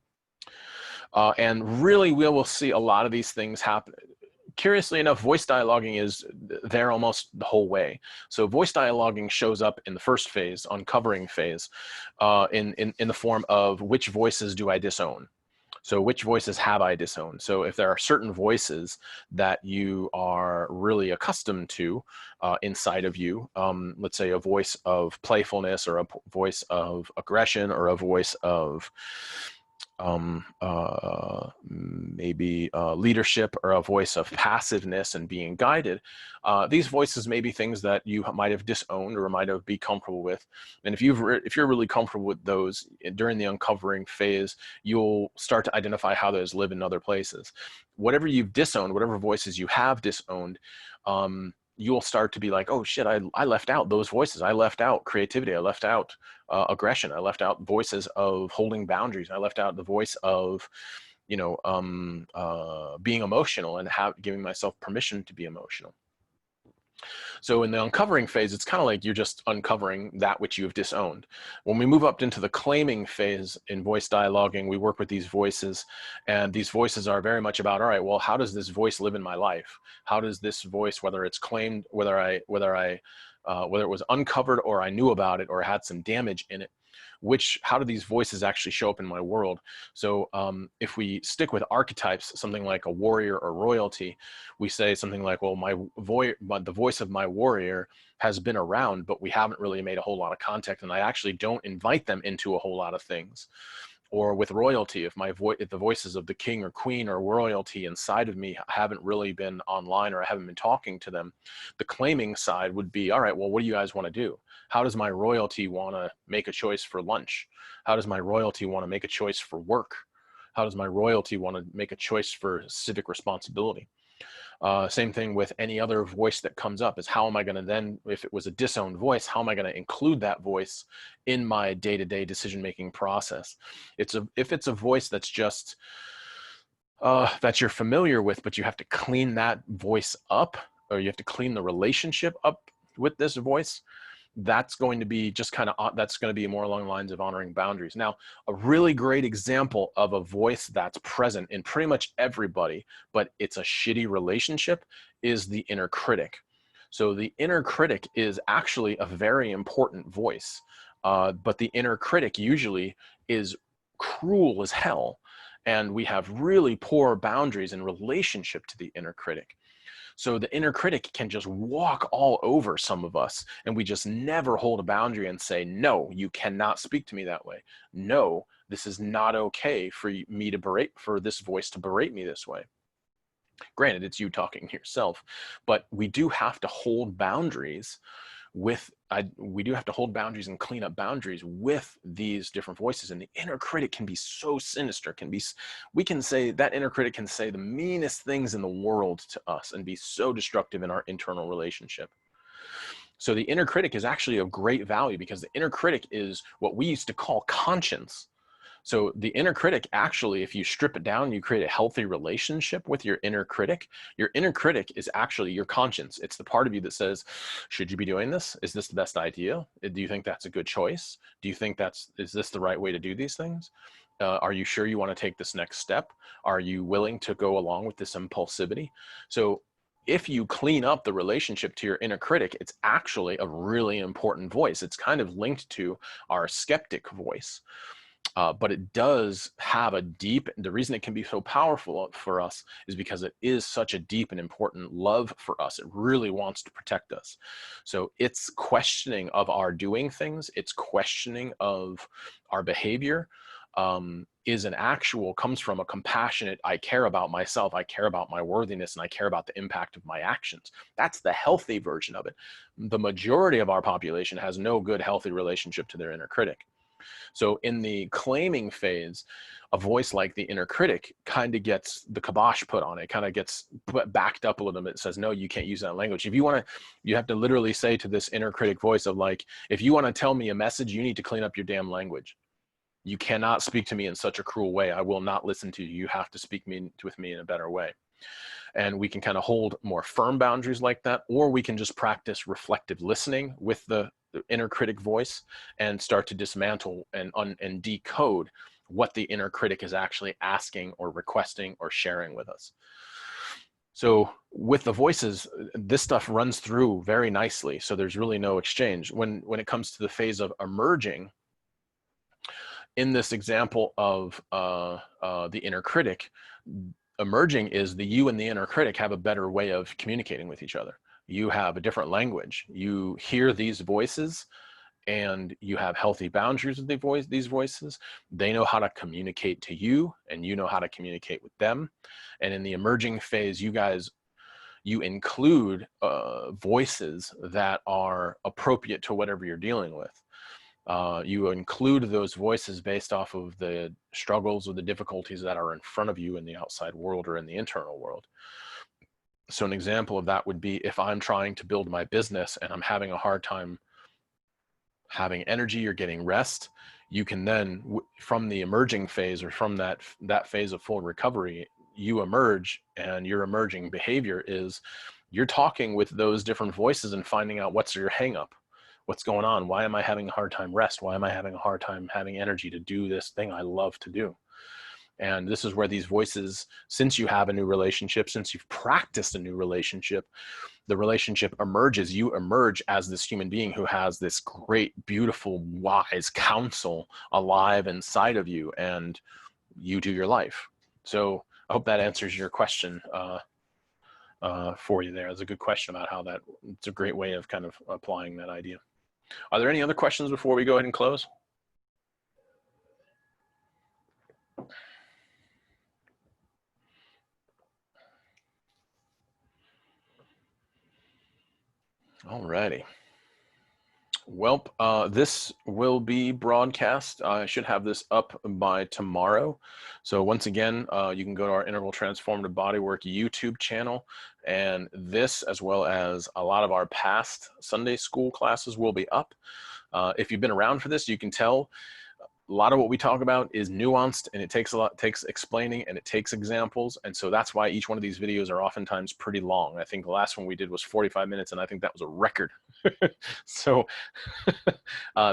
And really, we will see a lot of these things happen. Curiously enough, voice dialoguing is there almost the whole way. So voice dialoguing shows up in the first phase, uncovering phase, in the form of which voices do I disown? So which voices have I disowned? So if there are certain voices that you are really accustomed to inside of you, let's say a voice of playfulness or a voice of aggression or a voice of maybe leadership or a voice of passiveness and being guided. These voices may be things that you might have disowned or might have be comfortable with. And if you're really comfortable with those during the uncovering phase, you'll start to identify how those live in other places. Whatever you've disowned, whatever voices you have disowned, you'll start to be like, oh shit, I left out those voices. I left out creativity. I left out aggression. I left out voices of holding boundaries. I left out the voice of, being emotional and giving myself permission to be emotional. So in the uncovering phase, it's kind of like you're just uncovering that which you have disowned. When we move up into the claiming phase in voice dialoguing, we work with these voices, and these voices are very much about, all right, well, how does this voice live in my life? How does this voice, whether it's claimed, whether it was uncovered or I knew about it or had some damage in it, how do these voices actually show up in my world? So if we stick with archetypes, something like a warrior or royalty, we say something like, well, the voice of my warrior has been around, but we haven't really made a whole lot of contact, and I actually don't invite them into a whole lot of things. Or with royalty, if the voices of the king or queen or royalty inside of me haven't really been online or I haven't been talking to them, the claiming side would be, all right, well, what do you guys want to do? How does my royalty want to make a choice for lunch? How does my royalty want to make a choice for work? How does my royalty want to make a choice for civic responsibility? Same thing with any other voice that comes up is how am I going to then, if it was a disowned voice, how am I going to include that voice in my day-to-day decision-making process? If it's a voice that's just, that you're familiar with, but you have to clean that voice up, or you have to clean the relationship up with this voice, that's going to be just kind of, that's going to be more along the lines of honoring boundaries. Now, a really great example of a voice that's present in pretty much everybody, but it's a shitty relationship, is the inner critic. So the inner critic is actually a very important voice, but the inner critic usually is cruel as hell. And we have really poor boundaries in relationship to the inner critic. So the inner critic can just walk all over some of us, and we just never hold a boundary and say, no, you cannot speak to me that way. No, this is not okay for me to berate, for this voice to berate me this way. Granted, it's you talking to yourself, but we do have to hold boundaries with, we do have to hold boundaries and clean up boundaries with these different voices. And the inner critic can be so sinister, we can say that inner critic can say the meanest things in the world to us and be so destructive in our internal relationship. So the inner critic is actually of great value, because the inner critic is what we used to call conscience. So the inner critic, actually, if you strip it down, you create a healthy relationship with your inner critic. Your inner critic is actually your conscience. It's the part of you that says, should you be doing this? Is this the best idea? Do you think that's a good choice? Do you think is this the right way to do these things? Are you sure you want to take this next step? Are you willing to go along with this impulsivity? So if you clean up the relationship to your inner critic, it's actually a really important voice. It's kind of linked to our skeptic voice. But it does have a deep, the reason it can be so powerful for us is because it is such a deep and important love for us. It really wants to protect us. So it's questioning of our doing things, it's questioning of our behavior, comes from a compassionate, I care about myself, I care about my worthiness, and I care about the impact of my actions. That's the healthy version of it. The majority of our population has no good, healthy relationship to their inner critic. So in the claiming phase, a voice like the inner critic kind of gets the kibosh put on it, kind of gets backed up a little bit. It says, no, you can't use that language. If you want to, you have to literally say to this inner critic voice of like, if you want to tell me a message, you need to clean up your damn language. You cannot speak to me in such a cruel way. I will not listen to you. You have to speak with me in a better way. And we can kind of hold more firm boundaries like that, or we can just practice reflective listening with the inner critic voice and start to dismantle and decode what the inner critic is actually asking or requesting or sharing with us. So with the voices, this stuff runs through very nicely. So there's really no exchange. When it comes to the phase of emerging, in this example of the inner critic, emerging is the you and the inner critic have a better way of communicating with each other. You have a different language. You hear these voices and you have healthy boundaries with these voices. They know how to communicate to you and you know how to communicate with them. And in the emerging phase, you include voices that are appropriate to whatever you're dealing with. You include those voices based off of the struggles or the difficulties that are in front of you in the outside world or in the internal world. So an example of that would be if I'm trying to build my business and I'm having a hard time having energy or getting rest, you can then, from the emerging phase or from that phase of full recovery, you emerge, and your emerging behavior is you're talking with those different voices and finding out what's your hang up. What's going on? Why am I having a hard time rest? Why am I having a hard time having energy to do this thing I love to do? And this is where these voices, since you have a new relationship, since you've practiced a new relationship, the relationship emerges. You emerge as this human being who has this great, beautiful, wise counsel alive inside of you, and you do your life. So I hope that answers your question for you there. It's a good question about it's a great way of kind of applying that idea. Are there any other questions before we go ahead and close? All righty. Well, this will be broadcast. I should have this up by tomorrow. So once again, you can go to our Integral Transformative Bodywork YouTube channel, and this, as well as a lot of our past Sunday school classes, will be up. If you've been around for this, you can tell lot of what we talk about is nuanced, and it takes explaining, and it takes examples. And so that's why each one of these videos are oftentimes pretty long. I think the last one we did was 45 minutes, and I think that was a record. So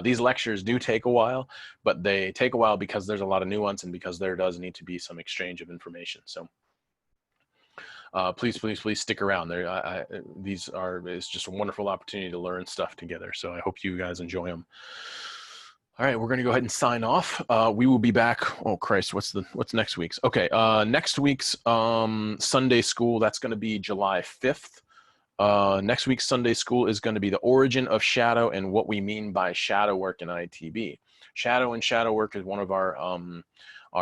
these lectures do take a while, but they take a while because there's a lot of nuance and because there does need to be some exchange of information. So please stick around. It's just a wonderful opportunity to learn stuff together. So I hope you guys enjoy them. All right, we're going to go ahead and sign off. We will be back. Oh Christ, what's next week's? Okay, next week's Sunday school, that's going to be July 5th. Next week's Sunday school is going to be the origin of shadow and what we mean by shadow work in ITB. Shadow and shadow work is one of our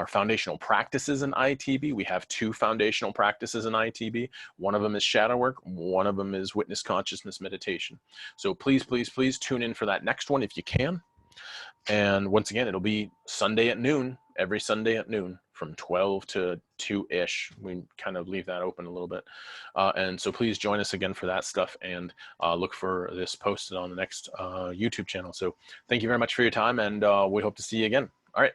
foundational practices in ITB. We have 2 foundational practices in ITB. One of them is shadow work. One of them is witness consciousness meditation. So please tune in for that next one if you can. And once again, it'll be Sunday at noon, every Sunday at noon from 12 to 2-ish. We kind of leave that open a little bit. And so please join us again for that stuff, and look for this posted on the next YouTube channel. So thank you very much for your time, and we hope to see you again. All right.